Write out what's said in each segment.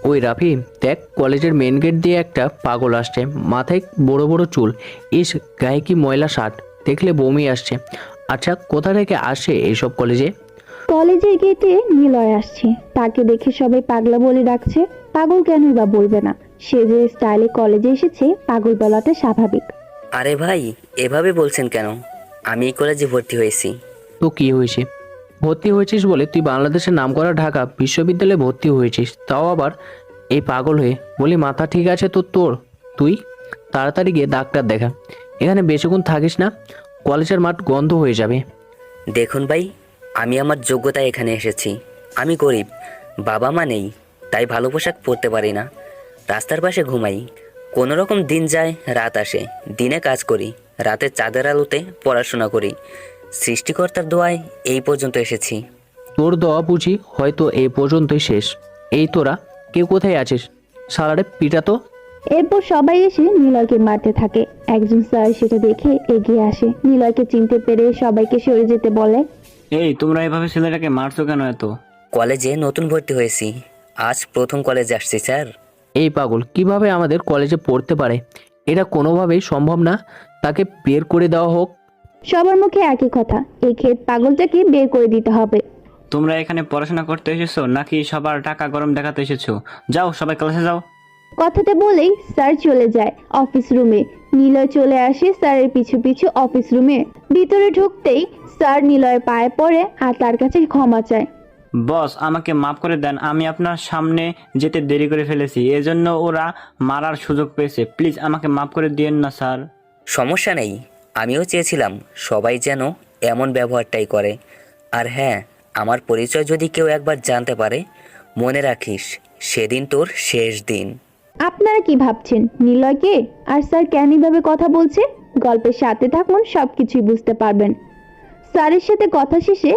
ওই রাফি, দেখ কলেজের মেন গেট দিয়ে একটা পাগল আসছে, মাথায় বড় বড় চুল, ইস গায়ে কি ময়লা শার্ট, দেখলে বমি আসছে। আচ্ছা, কোথা থেকে আসে এইসব কলেজে? কলেজের গেটে নিলয় আসছে, তাকে দেখে সবাই পাগলা বলে ডাকছে। পাগল কেনই বা বলবে না, সে যে স্টাইলে কলেজে এসেছে, পাগল বলাটা স্বাভাবিক। আরে ভাই, এভাবে বলছেন কেন? আমি এই কলেজে ভর্তি হয়েছি। তো কি হয়েছে? ভর্তি হয়েছিস বলে তুই বাংলাদেশের নামকরা ঢাকা বিশ্ববিদ্যালয়ে ভর্তি হয়েছিস, তাও আবার এই পাগল হয়ে? বলি মাথা ঠিক আছে তো তোর? তুই তাড়াতাড়ি গিয়ে ডাক্তার দেখা, এখানে বেশিক্ষণ থাকিস না, কলেজের মাঠ গন্ধ হয়ে যাবে। দেখুন ভাই, আমি আমার যোগ্যতায় এখানে এসেছি। আমি গরিব, বাবা মা নেই, তাই ভালো পোশাক পরতে পারি না, রাস্তার পাশে ঘুমাই। কোনো রকম দিন যায়, রাত আসে, দিনে কাজ করি, রাতে চাঁদের আলোতে পড়াশোনা করি। সৃষ্টিকর্তার দোয়ায় এই পর্যন্ত এসেছি। তোর দেওয়া বুঝি হয়তো এই পর্যন্তই শেষ। এই তোরা কেউ কোথায় আছিস? সালারে পিটা তো। এরপর সবাই এসে নিলয়কে মারতে থাকে। একজন স্যার সেটা দেখে এগিয়ে আসে, নিলয়কে চিনতে পেরে সবাইকে সরে যেতে বলে। এই তোমরা এভাবে ছেলেটাকে মারছো কেন এত? কলেজে নতুন ভর্তি হয়েছি, আজ প্রথম কলেজে আসছি স্যার। এই পাগল কিভাবে আমাদের কলেজে পড়তে পারে? এটা কোনোভাবেই সম্ভব না, তাকে বের করে দেওয়া হোক। সবার মুখে একই কথা, এই ক্ষেত পাগলটাকে বের করে দিতে হবে। তোমরা এখানে পড়াশোনা করতে এসেছো নাকি সবার টাকা গরম দেখাতে এসেছো? যাও সবাই ক্লাসে যাও। কথাটা বলেই স্যার চলে যায় অফিস রুমে। নিলয় চলে আসে স্যারের পিছু পিছু অফিস রুমে। ভিতরে ঢুকতেই স্যার নিলয়ের পায়ে পড়ে আর তার কাছে ক্ষমা চায়। বস, আমাকে মাফ করে দেন, আমি আপনার সামনে যেতে দেরি করে ফেলেছি, এজন্য ওরা মারার সুযোগ পেয়েছে। প্লিজ আমাকে মাফ করে দিয়েন না স্যার। সমস্যা নেই, আমিও চেয়েছিলাম সবাই যেন এমন ব্যবহারটাই করে। আর হ্যাঁ, আমার পরিচয় যদি কেউ একবার জানতে পারে, মনে রাখিস সেদিন তোর শেষ দিন। আপনারা কি ভাবছেন নিলয় কে আর স্যার কেন এভাবে কথা বলছে? গল্পের সাথে থাকুন, সবকিছুই বুঝতে পারবেন। স্যারের সাথে কথা শেষে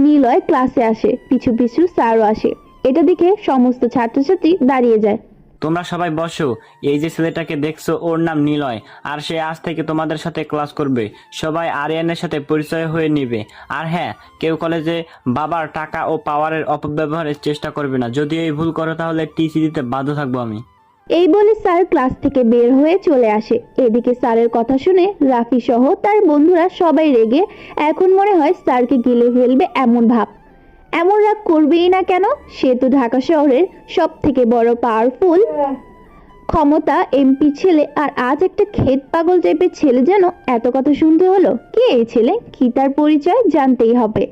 নিলয় ক্লাসে আসে, পিছু পিছু স্যারও আসে। এটা দেখে সমস্ত ছাত্রছাত্রী দাঁড়িয়ে যায়। তোমরা সবাই বসো। এই যে ছেলেটাকে দেখছো, ওর নাম নিলয়, আর সে আজ থেকে তোমাদের সাথে ক্লাস করবে। সবাই আরিয়ানের সাথে পরিচয় হয়ে নিবে। আর হ্যাঁ, কেউ কলেজে বাবার টাকা ও পাওয়ারের অপব্যবহারের চেষ্টা করবে না। যদি এই ভুল করো তাহলে টিসি দিতে বাধ্য থাকবো আমি। এই বলে স্যার ক্লাস থেকে বের হয়ে চলে আসে। এদিকে স্যারের কথা শুনে রাফি সহ তার বন্ধুরা সবাই রেগে, এখন মনে হয় স্যারকে গিলে ফেলবে এমন ভাব। এমন রাগ করবেই না কেন, সে তো ঢাকা শহরের সব থেকে বড় পাওয়ারফুল ক্ষমতা এমপি ছেলে, আর আজ একটা ক্ষেত পাগল টাইপের ছেলে যেন এত কথা শুনতে হলো। কে এই ছেলে, কি তার পরিচয় জানতেই হবে।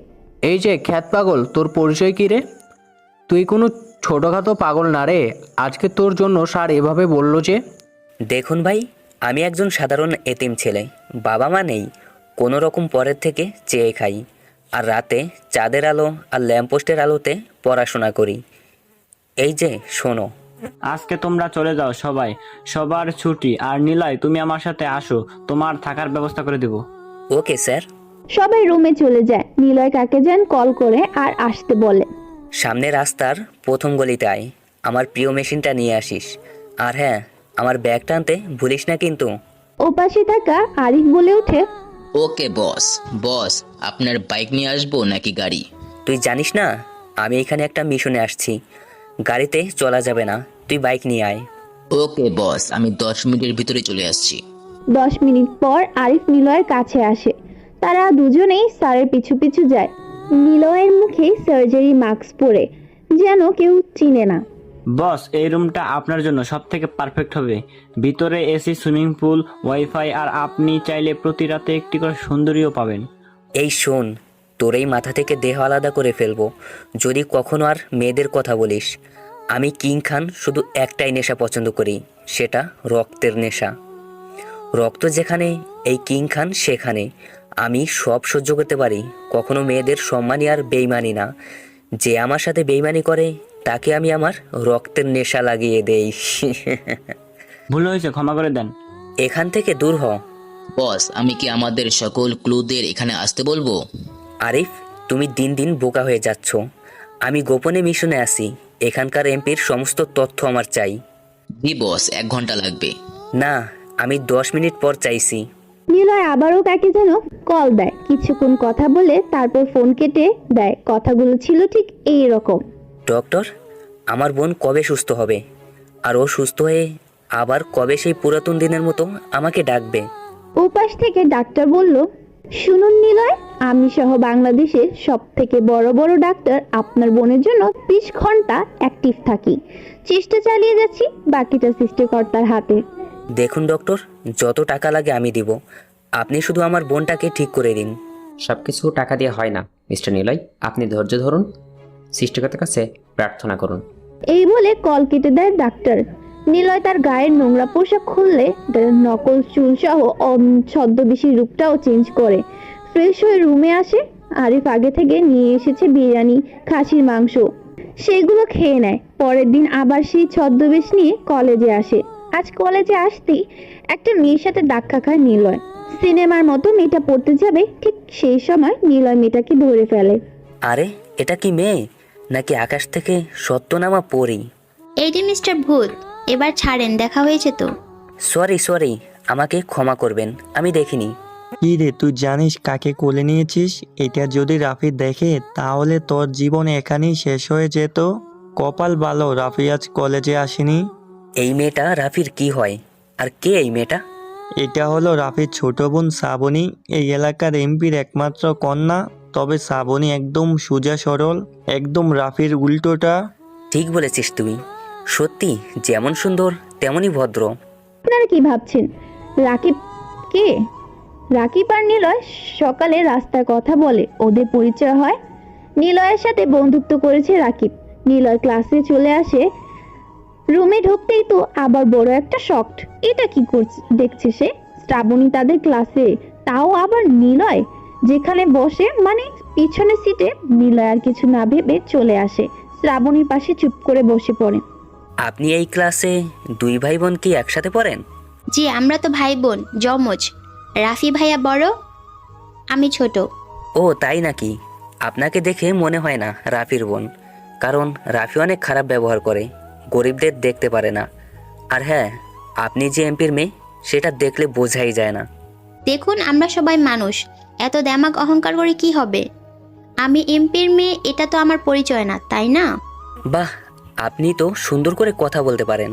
এই যে খ্যাত পাগল, তোর পরিচয় কি রে? তুই কোনো ছোটোখাটো পাগল না রে, আজকে তোর জন্য স্যার এভাবে বললো যে? দেখুন ভাই, আমি একজন সাধারণ এতিম ছেলে, বাবা মা নেই, কোনো রকম পরের থেকে চেয়ে খাই, আর রাতে চাঁদের আলো আর ল্যাম্পপোস্টের আলোতে পড়াশোনা করি। এই যে শোনো, আজকে তোমরা চলে যাও সবাই, সবার ছুটি। আর নিলয়, তুমি আমার সাথে আসো, তোমার থাকার ব্যবস্থা করে দেব। Okay sir. সবাই রুমে চলে যায়। নিলয় কাকে যেন কল করে আর আসতে বলে। সামনে রাস্তার প্রথম গলিতে আয়, আমার প্রিয় মেশিনটা নিয়ে আসিস। আর হ্যাঁ, আমার ব্যাগটা আনতে ভুলিস না কিন্তু। ওপাশে থাকা আরিফ বলে ওঠে। ওকে বস। বস, আপনার বাইক নিয়ে আসবো নাকি গাড়ি? তুই জানিস না আমি এখানে একটা মিশনে আসছি, গাড়িতে চলা যাবে না, তুই বাইক নিয়ে আয়। ওকে বস, আমি 10 মিনিটের ভিতরে চলে আসছি। 10 মিনিট পর আরিফ নিলয়ের কাছে আসে। তারা দুজনেই স্যারের পিছু পিছু যায়। নিলয়ের মুখে সার্জারি মাস্ক পরে, যেন কেউ চিনে না। বস, এই রুমটা আপনার জন্য সব থেকে পারফেক্ট হবে। ভিতরে এসি, সুইমিং পুল, ওয়াইফাই, আর আপনি চাইলে প্রতি রাতে একটি করে সুন্দরীও পাবেন। এই শোন, তোর এই মাথা থেকে দেহ আলাদা করে ফেলবো যদি কখনো আর মেয়েদের কথা বলিস। আমি কিং খান শুধু একটাই নেশা পছন্দ করি, সেটা রক্তের নেশা। রক্ত যেখানে, এই কিং খান সেখানে। আমি সব সহ্য করতে পারি, কখনো মেয়েদের সম্মানী আর বেইমানি না। যে আমার সাথে বেইমানি করে তাকে আমি আমার রক্তের নেশা লাগিয়ে দেই। ভুল হয়েছে, ক্ষমা করে দেন। এখান থেকে দূর হ। বস, আমি কি আমাদের সকল ক্লুদের এখানে আসতে বলবো? আরিফ, তুমি দিন দিন বোকা হয়ে যাচ্ছ। আমি গোপনে মিশনে আসি, এখানকার এমপির সমস্ত তথ্য আমার চাই। জি বস, 1 ঘন্টা লাগবে। না, আমি 10 মিনিট পর চাইছি। নিলয় আবারও কাকে যেন কল দেয়। কিছুক্ষণ কথা বলে তারপর ফোন কেটে দেয়। কথাগুলো ছিল ঠিক এই রকম। ডক্টর, আমার বোন কবে সুস্থ হবে, আর ও সুস্থ হয়ে আবার কবে সেই পুরাতন দিনের মতো আমাকে ডাকবে? ওপাশ থেকে ডাক্তার বলল, শুনুন নিলয়, আমি সহ বাংলাদেশের সব থেকে বড় বড় ডাক্তার আপনার বোনের জন্য 20 ঘন্টা অ্যাক্টিভ থাকি। চেষ্টা চালিয়ে যাচ্ছি, বাকিটা সৃষ্টিকর্তার হাতে। দেখুন ডক্টর, যত টাকা লাগে আমি দিব, আপনি শুধু আমার বোনটাকে ঠিক করে দিন। সব কিছু টাকা দিয়ে হয় না মিস্টার নিলয়, আপনি ধৈর্য ধরুন, সৃষ্টিকর্তার কাছে প্রার্থনা করুন। এই বলে কল কেটে দেয় ডাক্তার। নিলয় তার গায়ের নোংরা পোশাক খুললে নকল চুল সহ ছদ্মবেশী রূপটাও চেঞ্জ করে ফ্রেশ হয়ে রুমে আসে। আরিফ আগে থেকে নিয়ে এসেছে বিরিয়ানি, খাসির মাংস, সেগুলো খেয়ে নেয়। পরের দিন আবার সেই ছদ্মবেশ নিয়ে কলেজে আসে। আজ কলেজে আসতেই একটা মেয়ের সাথে ধাক্কা খায় নিলয়। সিনেমার মতো মেয়েটা পড়তে যাবে, ঠিক সেই সময় নিলয় মেয়েটাকে ধরে ফেলে। আরে এটা কি মেয়ে নাকি আকাশ থেকে সত্যনামা পড়ি? এই যে মিস্টার ভূত, এবার ছাড়েন, দেখা হয়েছে তো। সরি, আমাকে ক্ষমা করবেন, আমি দেখিনি। কি রে, তুই জানিস কাকে কোলে নিয়েছিস? এটা যদি রাফি দেখে তাহলে তোর জীবন এখানেই শেষ হয়ে যেত। কপাল ভালো রাফি আজ কলেজে আসেনি। এই মেয়েটা রাফির কি হয়, আর কে এই মেয়েটা? এটা হলো রাফির ছোট বোন শ্রাবণী, এই এলাকার এমপির একমাত্র কন্যা। তবে শ্রাবণী একদম সোজা সরল, একদম রাফির উল্টোটা। ঠিক বলেছিস তুই, সত্যি যেমন সুন্দর তেমনই ভদ্র। আপনারা কি ভাবছেন রাকিব কে? রাকিব আর নিলয় সকালে রাস্তার কথা বলে, ওদের পরিচয় হয়। নিলয়ের সাথে বন্ধুত্ব করেছে রাকিব। নিলয় ক্লাসে চলে আসে, রুমে ঢুকতেই তো আবার বড় একটা শকড। এটা কি করছে দেখছে সে? শ্রাবণী তাদের ক্লাসে, তাও আবার নিলয় যেখানে বসে, মানে পিছনের সিটে। নিলয় আর কিছু না ভেবে চলে আসে, শ্রাবণীর পাশে চুপ করে বসে পড়ে। আপনি এই ক্লাসে দুই ভাই বোন কি একসাথে পড়েন? জি, আমরা তো ভাই বোন, যমজ। রাফি ভাইয়া বড়, আমি ছোট। ও তাই নাকি? আপনাকে দেখে মনে হয় না রাফির বোন, কারণ রাফি অনেক খারাপ ব্যবহার করে, গরিবদের দেখতে পারে না। আর হ্যাঁ, আপনি যে এমপির মেয়ে সেটা দেখলে বোঝাই যায় না। দেখুন, আমরা সবাই মানুষ, এত দেমাগ অহংকার করে কি হবে? আমি এমপির মেয়ে, এটা তো আমার পরিচয় না, তাই না? বাহ, আপনি তো সুন্দর করে কথা বলতে পারেন।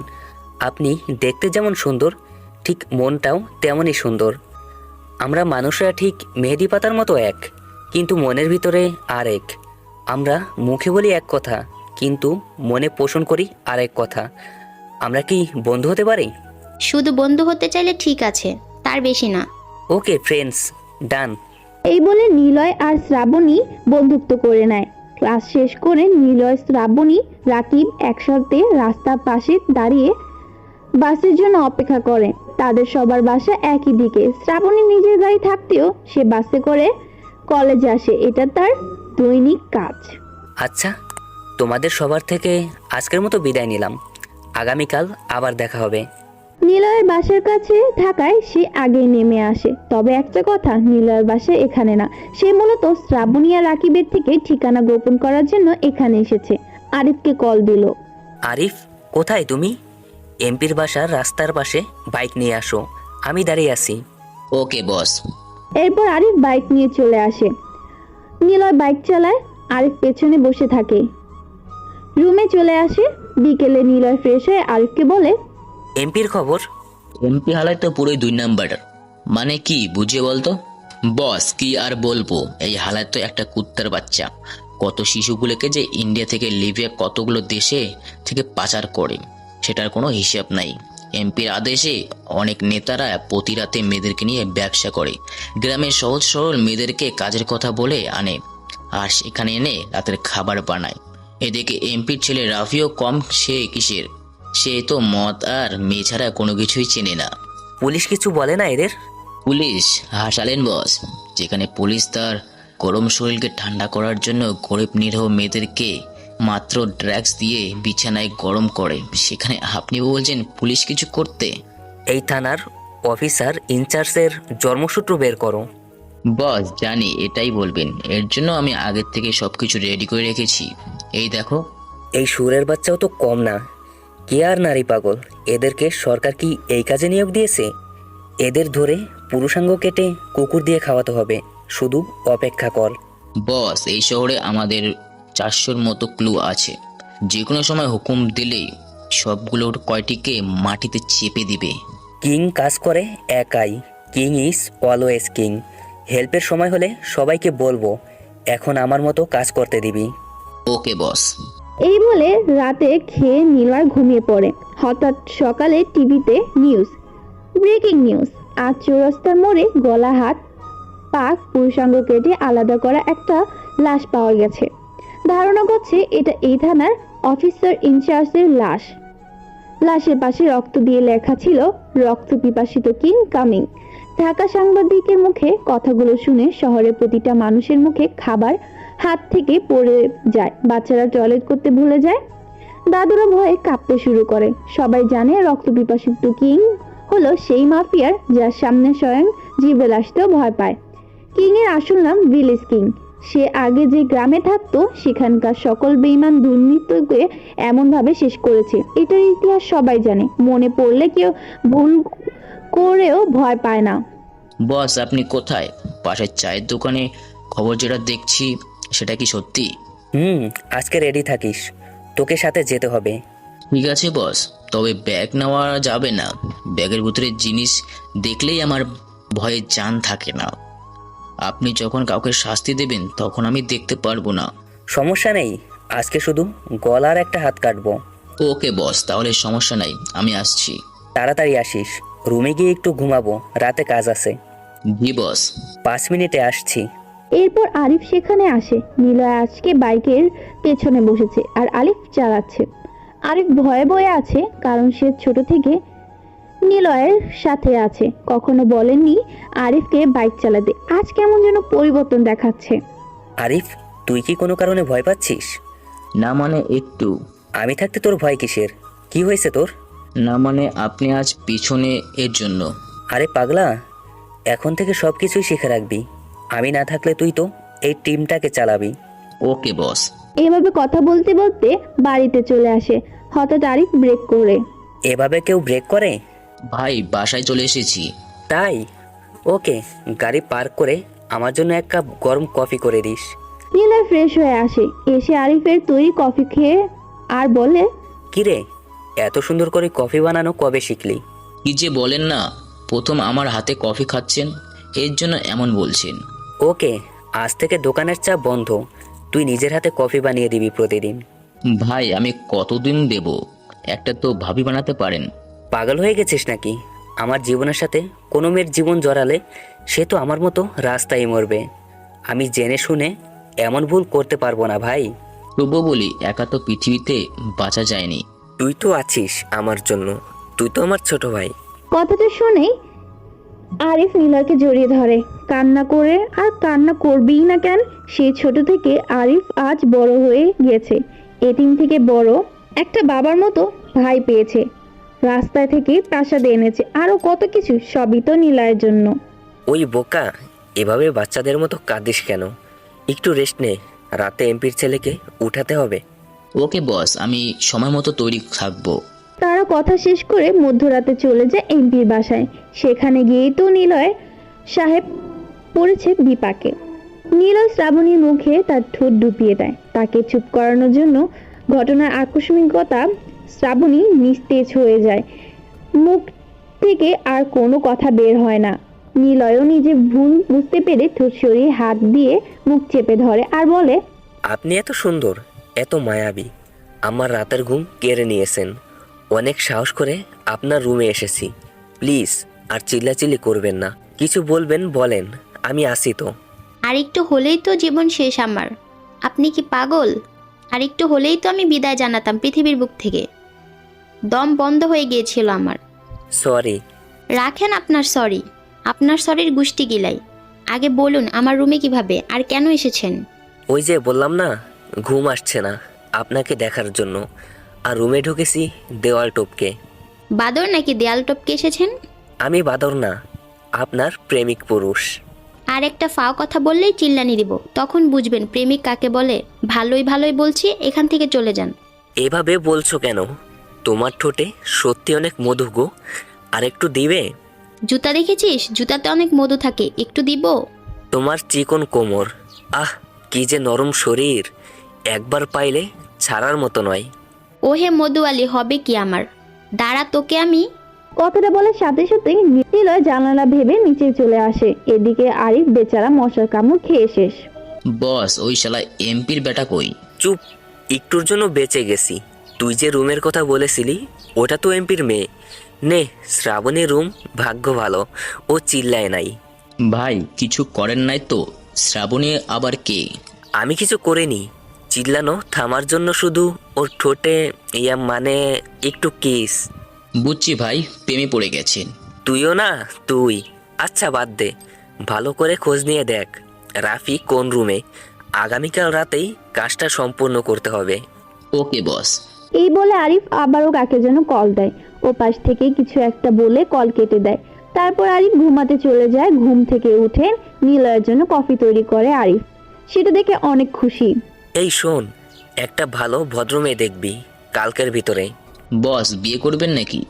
আপনি দেখতে যেমন সুন্দর, ঠিক মনটাও তেমনই সুন্দর। আমরা মানুষরা ঠিক মেহেদি পাতার মতো এক, কিন্তু মনের ভিতরে আর এক। আমরা মুখে বলি এক কথা, কিন্তু মনে পোষণ করি আরেক কথা। আমরা কি বন্ধু হতে পারি? শুধু বন্ধু হতে চাইলে ঠিক আছে, তার বেশি না। ওকে ফ্রেন্ডস, ডান। এই বলে নিলয় আর শ্রাবণী বন্ধুত্ব করে নেয়। ক্লাস শেষ করে নিলয়, শ্রাবণী, রাকিব একসাথে রাস্তার পাশে দাঁড়িয়ে বাসের জন্য অপেক্ষা করে। তাদের সবার বাসা একই দিকে। শ্রাবণী নিজের গাড়ি থাকতেও সে বাসে করে কলেজে আসে, এটা তার দৈনিক কাজ। আচ্ছা, তোমাদের সবার থেকে আজকের মতো বিদায় নিলাম, আগামীকাল আবার দেখা হবে। নিলয়ের বাসার কাছে থাকায় সে আগে নেমে আসে। তবে একটা কথা, নিলয়ের বাসা এখানে না, সে মূলত শ্রাবণী আর রাকিবের থেকে ঠিকানা গোপন করার জন্য এখানে এসেছে। আরিফকে কল দিল। আরিফ, কোথায় তুমি? এমপির বাসার রাস্তার পাশে বাইক নিয়ে আসো, আমি দাঁড়িয়ে আছি। ওকে বস। এরপর আরিফ বাইক নিয়ে চলে আসে। নিলয় বাইক চালায়, আরিফ পেছনে বসে থাকে। রুমে চলে আসে। বিকেলে নিলয় ফ্রেশ হয়ে আরিফকে বলে, এমপির খবর? এমপি হালায় তো পুরোই 2 নাম্বার। মানে কি বুঝিয়ে বলতো? বস কি আর বলবো, এই হালায় তো একটা কুত্তার বাচ্চা। কত শিশুগুলোকে যে ইন্ডিয়া থেকে লিবিয়া কতগুলো দেশে থেকে পাচার করে, সেটার কোনো হিসাব নাই। এমপির আদেশে অনেক নেতারা প্রতি রাতে মেয়েদেরকে নিয়ে ব্যবসা করে, গ্রামের সহজ সরল মেয়েদেরকে কাজের কথা বলে আনে, আর সেখানে এনে রাতের খাবার বানায়। এদিকে এমপির ছেলে রাফিও কম, সে কিসের, সে তো মদ আর মেয়ে ছাড়া কোনো কিছুই চেনে না। পুলিশ কিছু বলে না এদের? পুলিশ হাসালেন বস। যেখানে পুলিশ তার গরম শরীরকে ঠান্ডা করার জন্য গরিব নিরীহ মেয়েদেরকে মাত্র ড্রাগস দিয়ে বিছানায় গরম করে, সেখানে আপনি বলছেন পুলিশ কিছু করতে? এই থানার অফিসার ইনচার্জের জন্মসূত্র বের করো। বস জানি এটাই বলবেন, এর জন্য আমি আগের থেকে সবকিছু রেডি করে রেখেছি। এই দেখো। এই সুরের বাচ্চাও তো কম না। কে আর নারী পাগল, এদেরকে সরকার কি এই কাজে নিয়োগ দিয়েছে? এদের ধরে পুরুষাঙ্গ কেটে কুকুর দিয়ে খাওয়াতে হবে, শুধু অপেক্ষা কর। বস এই শহরে আমাদের 400-র মতো ক্লু আছে, যে কোনো সময় হুকুম দিলেই সবগুলোর কয়টিকে মাটিতে চেপে দিবে। কিং কাজ করে একাই, কিং ইজ অলওয়েজ কিং। হেল্পের সময় হলে সবাইকে বলবো, এখন আমার মতো কাজ করতে দিবি। ওকে বস। এই বলে রাতে খেয়ে নিলয় ঘুমিয়ে পড়ে। হঠাৎ সকালে টিভিতে নিউজ, ব্রেকিং নিউজ, আজ চৌরাস্তার মোড়ে গলা হাত পা পুরুষাঙ্গ কেটে আলাদা করা একটা লাশ পাওয়া গেছে। ধারণা করছে এটা এই থানার অফিসার ইনচার্জের লাশ। লাশের পাশে রক্ত দিয়ে লেখা ছিল, রক্ত পিপাসিত কিং কামিং। ঢাকা সাংবাদিকের মুখে কথাগুলো শুনে শহরের প্রতিটা মানুষের মুখে খাবার হাত থেকে পড়ে যায়। বাচ্চারা টয়লেট করতে ভুলে যায়, দাদুরা ভয়ে কাঁপতে শুরু করে। সবাই জানে রক্ত পিপাসিত কিং হলো সেই মাফিয়ার যার সামনে স্বয়ং জিবেল আসতেও ভয় পায়। কিং এর আসল নাম ভিলেজ কিং। সে আগে যে গ্রামে থাকতো সেখানকার সকল বেঈমান দুর্নীতিকে এমনভাবে শেষ করেছে, এটার ইতিহাস সবাই জানে। মনে পড়লে কেউ ভুল করেও ভয় পায় না। বস আপনি কোথায়? পাশের চায়ের দোকানে খবর যেটা দেখছি সেটা কি সত্যি? আজকে রেডি থাকিস, তোকে সাথে যেতে হবে। ঠিক আছে বস, তবে ব্যাগ নেওয়া যাবে না। ব্যাগের ভিতরে জিনিস দেখলেই আমার ভয়ে জান থাকে না। আপনি যখন কাউকে শাস্তি দেবেন তখন আমি দেখতে পারবো না। সমস্যা নেই, আজকে শুধু গলার একটা হাত কাটবো। ওকে বস, তাহলে সমস্যা নাই, আমি আসছি। তাড়াতাড়ি আসিস, রুমে গিয়ে একটু ঘুমাবো, রাতে কাজ আছে। জি বস। 5 মিনিটে আসছি। এরপর আরিফ সেখানে আসে। নিলয় আজকে বাইকের পেছনে বসেছে আর আলিফ চালাচ্ছে। আরিফ ভয়ে ভয়ে আছে, কারণ সে ছোট থেকে নিলয়ের সাথে আছে, কখনো বলেননি আরিফকে বাইক চালাতে। আজ কেমন যেন পরিবর্তন দেখাচ্ছে। আরিফ, তুই কি কোনো কারণে ভয় পাচ্ছিস? না মানে একটু। আমি থাকতে তোর ভয় কিসের? কি হয়েছে তোর? না মানে আপনি আজ পিছনে এর জন্য। আরে পাগলা, এখন থেকে সব কিছুই শিখে রাখবি। আমি না থাকলে তুই তো এই টিমটাকে চালাবি। ওকে বস। এভাবে কথা বলতে বলতে বাড়িতে চলে আসে। হঠাৎ আরিফ ব্রেক করে। এভাবে কেউ ব্রেক করে? ভাই বাসায় চলে এসেছি। তাই? ওকে, গাড়ি পার্ক করে আমার জন্য 1 কাপ গরম কফি করে দিস। নিলয় ফ্রেশ হয়ে আসে, এসে আরিফের তৈরি কফি খেয়ে আর বলে, কিরে, এত সুন্দর করে কফি বানানো কবে শিখলি? কি যে বলেন না, প্রথম আমার হাতে কফি খাচ্ছেন, এর জন্য এমন বলছেন। ওকে, আজ থেকে দোকানের চা বন্ধ, তুই নিজের হাতে কফি বানিয়ে দিবি প্রতিদিন। ভাই আমি কতদিন দেব? একটা তো ভাবি বানাতে পারেন। পাগল হয়ে গেছিস নাকি? আমার জীবনের সাথে কোনো মেয়ের জীবন জড়ালে সে তো আমার মতো রাস্তায় মরবে। আমি জেনে শুনে এমন ভুল করতে পারবো না ভাই। তবু বলি, একা তো পৃথিবীতে বাঁচা যায়নি। তুই তো আছিস আমার জন্য, তুই তো আমার ছোট ভাই। কথাটা শুনেই আরিফ নিলয়কে জড়িয়ে ধরে, কান্না করে। আর কান্না করবেই না কেন? সেই ছোট থেকে আরিফ আজ বড় হয়ে গেছে, এতিম থেকে বড় একটা বাবার মতো ভাই পেয়েছে, রাস্তায় থেকে প্রাসাদে এনেছে, আরো কত কিছু। সবই তো নিলয়ের জন্য। ওই বোকা, এভাবে বাচ্চাদের মতো কাঁদিস কেন? একটু রেস্ট নে, রাতে এমপির ছেলেকে উঠাতে হবে। ওকে বস, আমি সময় মতো তৈরি থাকবো। তারা কথা শেষ করে মধ্যরাতে চলে যায় এমপির বাসায়। সেখানে গিয়েই তো নিলয় সাহেব পড়েছে বিপাকে। নিলয় শ্রাবণীর মুখে তার ঠোঁট ডুবিয়ে দেয়, তাকে চুপ করানোর জন্য। ঘটনার আকস্মিকতা শ্রাবণী নিস্তেজ হয়ে যায়, মুখ থেকে আর কোনো কথা বের হয় না। নিলয়ও নিজে ভুল বুঝতে পেরে ঠোঁট সরিয়ে হাত দিয়ে মুখ চেপে ধরে আর বলে, আপনি এত সুন্দর, এত মায়াবী, আমার রাতের ঘুম কেড়ে নিয়েছেন। অনেক সাহস করে আপনার রুমে এসেছি, প্লিজ আর চিল্লাচিল্লি করবেন না। কিছু বলবেন বলেন, আমি আসি তো। আর একটু হলেই তো জীবন শেষ আমার। আপনি কি পাগল? আর একটু হলেই তো আমি বিদায় জানাতাম পৃথিবীর বুক থেকে। দম বন্ধ হয়ে গিয়েছিল আমার। সরি। রাখেন আপনার সরি, আপনার সরির গুষ্টি গিলাই। আগে বলুন আমার রুমে কিভাবে আর কেন এসেছেন? ওই যে বললাম না, ঘুম আসছে না আপনাকে দেখার জন্য, আর রুমে ঢুকেছি দেওয়াল টপকে। বাদর নাকি দেয়াল টপকে এসেছেন? আমি বাদর না, আপনার প্রেমিক পুরুষ। আর একটা ফাও কথা বললেই চিল্লানি দিব, তখন বুঝবেন প্রেমিক কাকে বলে। ভালোই ভালোই বলছি, এখান থেকে চলে যান। এভাবে বলছো কেন? তোমার ঠোঁটে সত্যি অনেক মধু গো, আর একটু দিবে? জুতা দেখেছিস? জুতাতে অনেক মধু থাকে, একটু দিব? তোমার চিকন কোমর, আহ কি যে নরম শরীর, একবার পাইলে ছাড়ার মতো নয়। ওহে মধুয়ালি হবে কি আমার, দাঁড়া তোকে আমি। কথাটা বলার সাথে সাথে নিলয় জানালা ভেবে নিচে চলে আসে। এদিকে আরিফ বেচারা মশার কামড় খেয়ে শেষ। বস ওই শালা এমপির বেটা কই? চুপ, একটুর জন্য বেঁচে গেছি। তুই যে রুমের কথা বলেছিলি ওটা তো এমপির মেয়ে। নে, শ্রাবণীর রুম, ভাগ্য ভালো ও চিল্লায় নাই। ভাই কিছু করেন নাই তো? শ্রাবণী আবার কে? আমি কিছু করিনি, চিল্লানো থামার জন্য শুধু ওর ঠোঁটে মানে একটু কিস। বুঝছি ভাই, প্রেমে পড়ে গেছেন। তুইও না তুই। আচ্ছা বাদ দে, ভালো করে খোঁজ নিয়ে দেখ রাফি কোন রুমে। আগামীকাল রাতেই কাজটা সম্পূর্ণ করতে হবে। ওকে বস। এই বলে আরিফ আবারও কাকে যেন কল দেয়। ও পাশ থেকে কিছু একটা বলে কল কেটে দেয়। তারপর আরিফ ঘুমাতে চলে যায়। ঘুম থেকে উঠে নিলয়ের জন্য কফি তৈরি করে আরিফ। সেটা দেখে অনেক খুশি। এই শোন, একটা ভালো ভদ্রমেয়ে দেখবি কালকের ভিতরে। বস বিয়ে করবেন নাকি?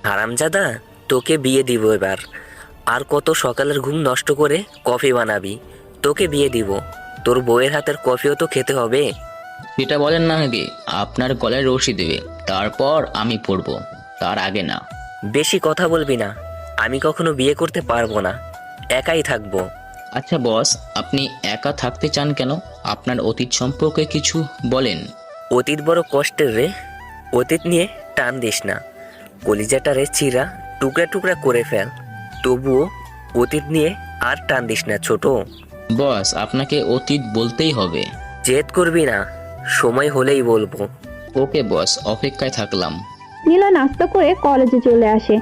হারামজাদা, তোকে বিয়ে দিব এবার। আর কত সকালের ঘুম নষ্ট করে কফি বানাবি? তোকে বিয়ে দিব, তোর বউয়ের হাতের কফিও তো খেতে হবে। সেটা বলেন না আগে, আপনার গলায় রশি দেবে, তারপর আমি পড়বো, তার আগে না। বেশি কথা বলবি না, আমি কখনো বিয়ে করতে পারবো না, একাই থাকবো। আচ্ছা বস, আপনি একা থাকতে চান কেন? আপনার অতীত সম্পর্কে কিছু বলেন। অতীত বড় কষ্টের রে, অতীত নিয়ে টান দিস না। কলিজাটারে চিরা টুকরা টুকরা করে ফেল, তবুও অতীত নিয়ে আর টান দিস না ছোট। বস আপনাকে অতীত বলতেই হবে। জেদ করবি না, সময় হলেই বলবো। ওকে বস, অপেক্ষায় থাকলাম। নিলয় নাস্তা করে কলেজে চলে আসে।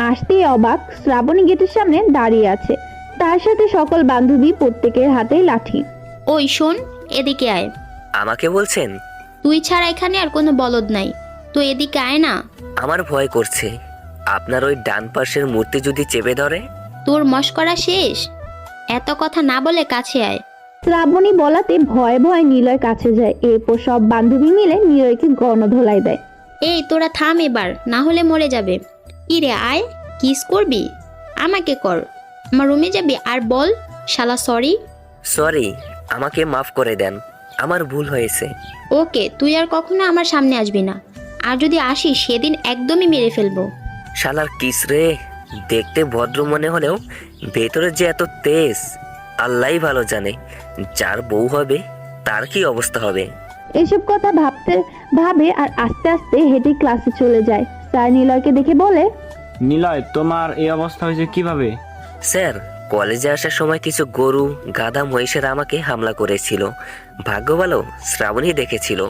আসতেই অবাক, শ্রাবণী গেটের সামনে দাঁড়িয়ে আছে। তার সাথে সকল বান্ধবী, প্রত্যেকের হাতেই লাঠি। ওই শোন, এদিকে আয়। আমাকে বলছেন? তুই ছাড়া এখানে আর কোনো বলদ নাই, তো এদিকে আয় না। আমার ভয় করছে, আপনার ওই ডান পাশের মূর্তি যদি চেপে ধরে। তোর মস্করা শেষ, এত কথা না বলে কাছে আয়। শ্রাবণী বলাতে ভয়ে ভয়ে নিলয় কাছে যায়। এরপর সব বান্ধবী মিলে নিলয়কে গণধোলাই দেয়। এই তোরা থাম এবার, না হলে মরে যাবে। কি রে, আয়, কিস করবি? আমাকে কর। আমার রুমে যাবি আর বল শালা সরি। সরি, আমাকে মাফ করে দেন, আমার ভুল হয়েছে। ওকে, তুই আর কখনো আমার সামনে আসবি না, আর যদি আসিস সেদিন একদমই মেরে ফেলবো। শালার কিস রে, দেখতে ভদ্র মনে হলেও ভেতরে যে এত তেজ আল্লাহই ভালো জানে। যার বউ হবে তার কি অবস্থা হবে। এসব কথা ভাবে আর আস্তে আস্তে হেঁটে ক্লাসে চলে যায়। স্যার নিলয়কে দেখে বলে, নিলয় তোমার এই অবস্থা হয়েছে কিভাবে? স্যার, কলেজে আসার সময় কিছু গরু গাধা মহিষেরা আমাকে হামলা করেছিল। ভাগ্য ভালো শ্রাবণী দেখেছিল,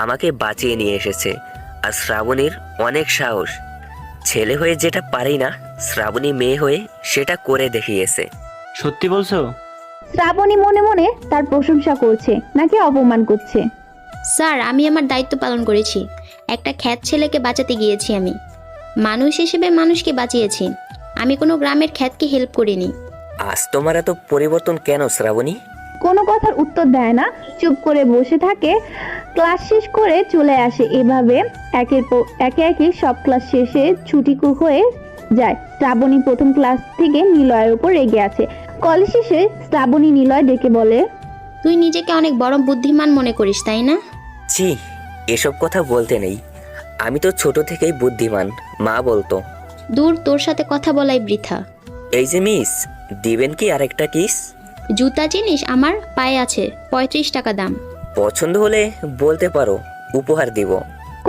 আমাকে বাঁচিয়ে নিয়ে এসেছে। আর শ্রাবণীর অনেক সাহস, ছেলে হয়ে যেটা পারি না শ্রাবণী মেয়ে হয়ে সেটা করে দেখিয়েছে। সত্যি বলছো? শ্রাবণী মনে মনে তার প্রশংসা করছে নাকি অপমান করছে। স্যার, আমি আমার দায়িত্ব পালন করেছি। একটা খ্যাত ছেলেকে বাঁচাতে গিয়েছি আমি। মানুষ হিসেবে মানুষকে বাঁচিয়েছি, আমি কোনো গ্রামের খ্যাতকে হেল্প করিনি। আজ তোমার এত পরিবর্তন কেন শ্রাবণী? কোনো কথার উত্তর দেয় না, চুপ করে বসে থাকে। ক্লাস শেষ করে চলে আসে। এভাবে একে একে সব ক্লাস শেষে ছুটি হয়ে যায়। শ্রাবণী প্রথম ক্লাস থেকে নিলয়ের উপর রেগে আছে। কলেজ শেষে শ্রাবণী নিলয় ডেকে বলে, তুই নিজেকে অনেক বড় বুদ্ধিমান মনে করিস তাই না? ছি, এসব কথা বলতে নেই, আমি তো ছোট থেকেই বুদ্ধিমান, মা বলতো। দূর, তোর সাথে কথা বলাই বৃথা। এই যে মিস, দিবেন কি আরেকটা কিস? জুতা জিনিস আমার পায়ে আছে, 35 টাকা দাম। পছন্দ হলে বলতে পারো, উপহার দিব।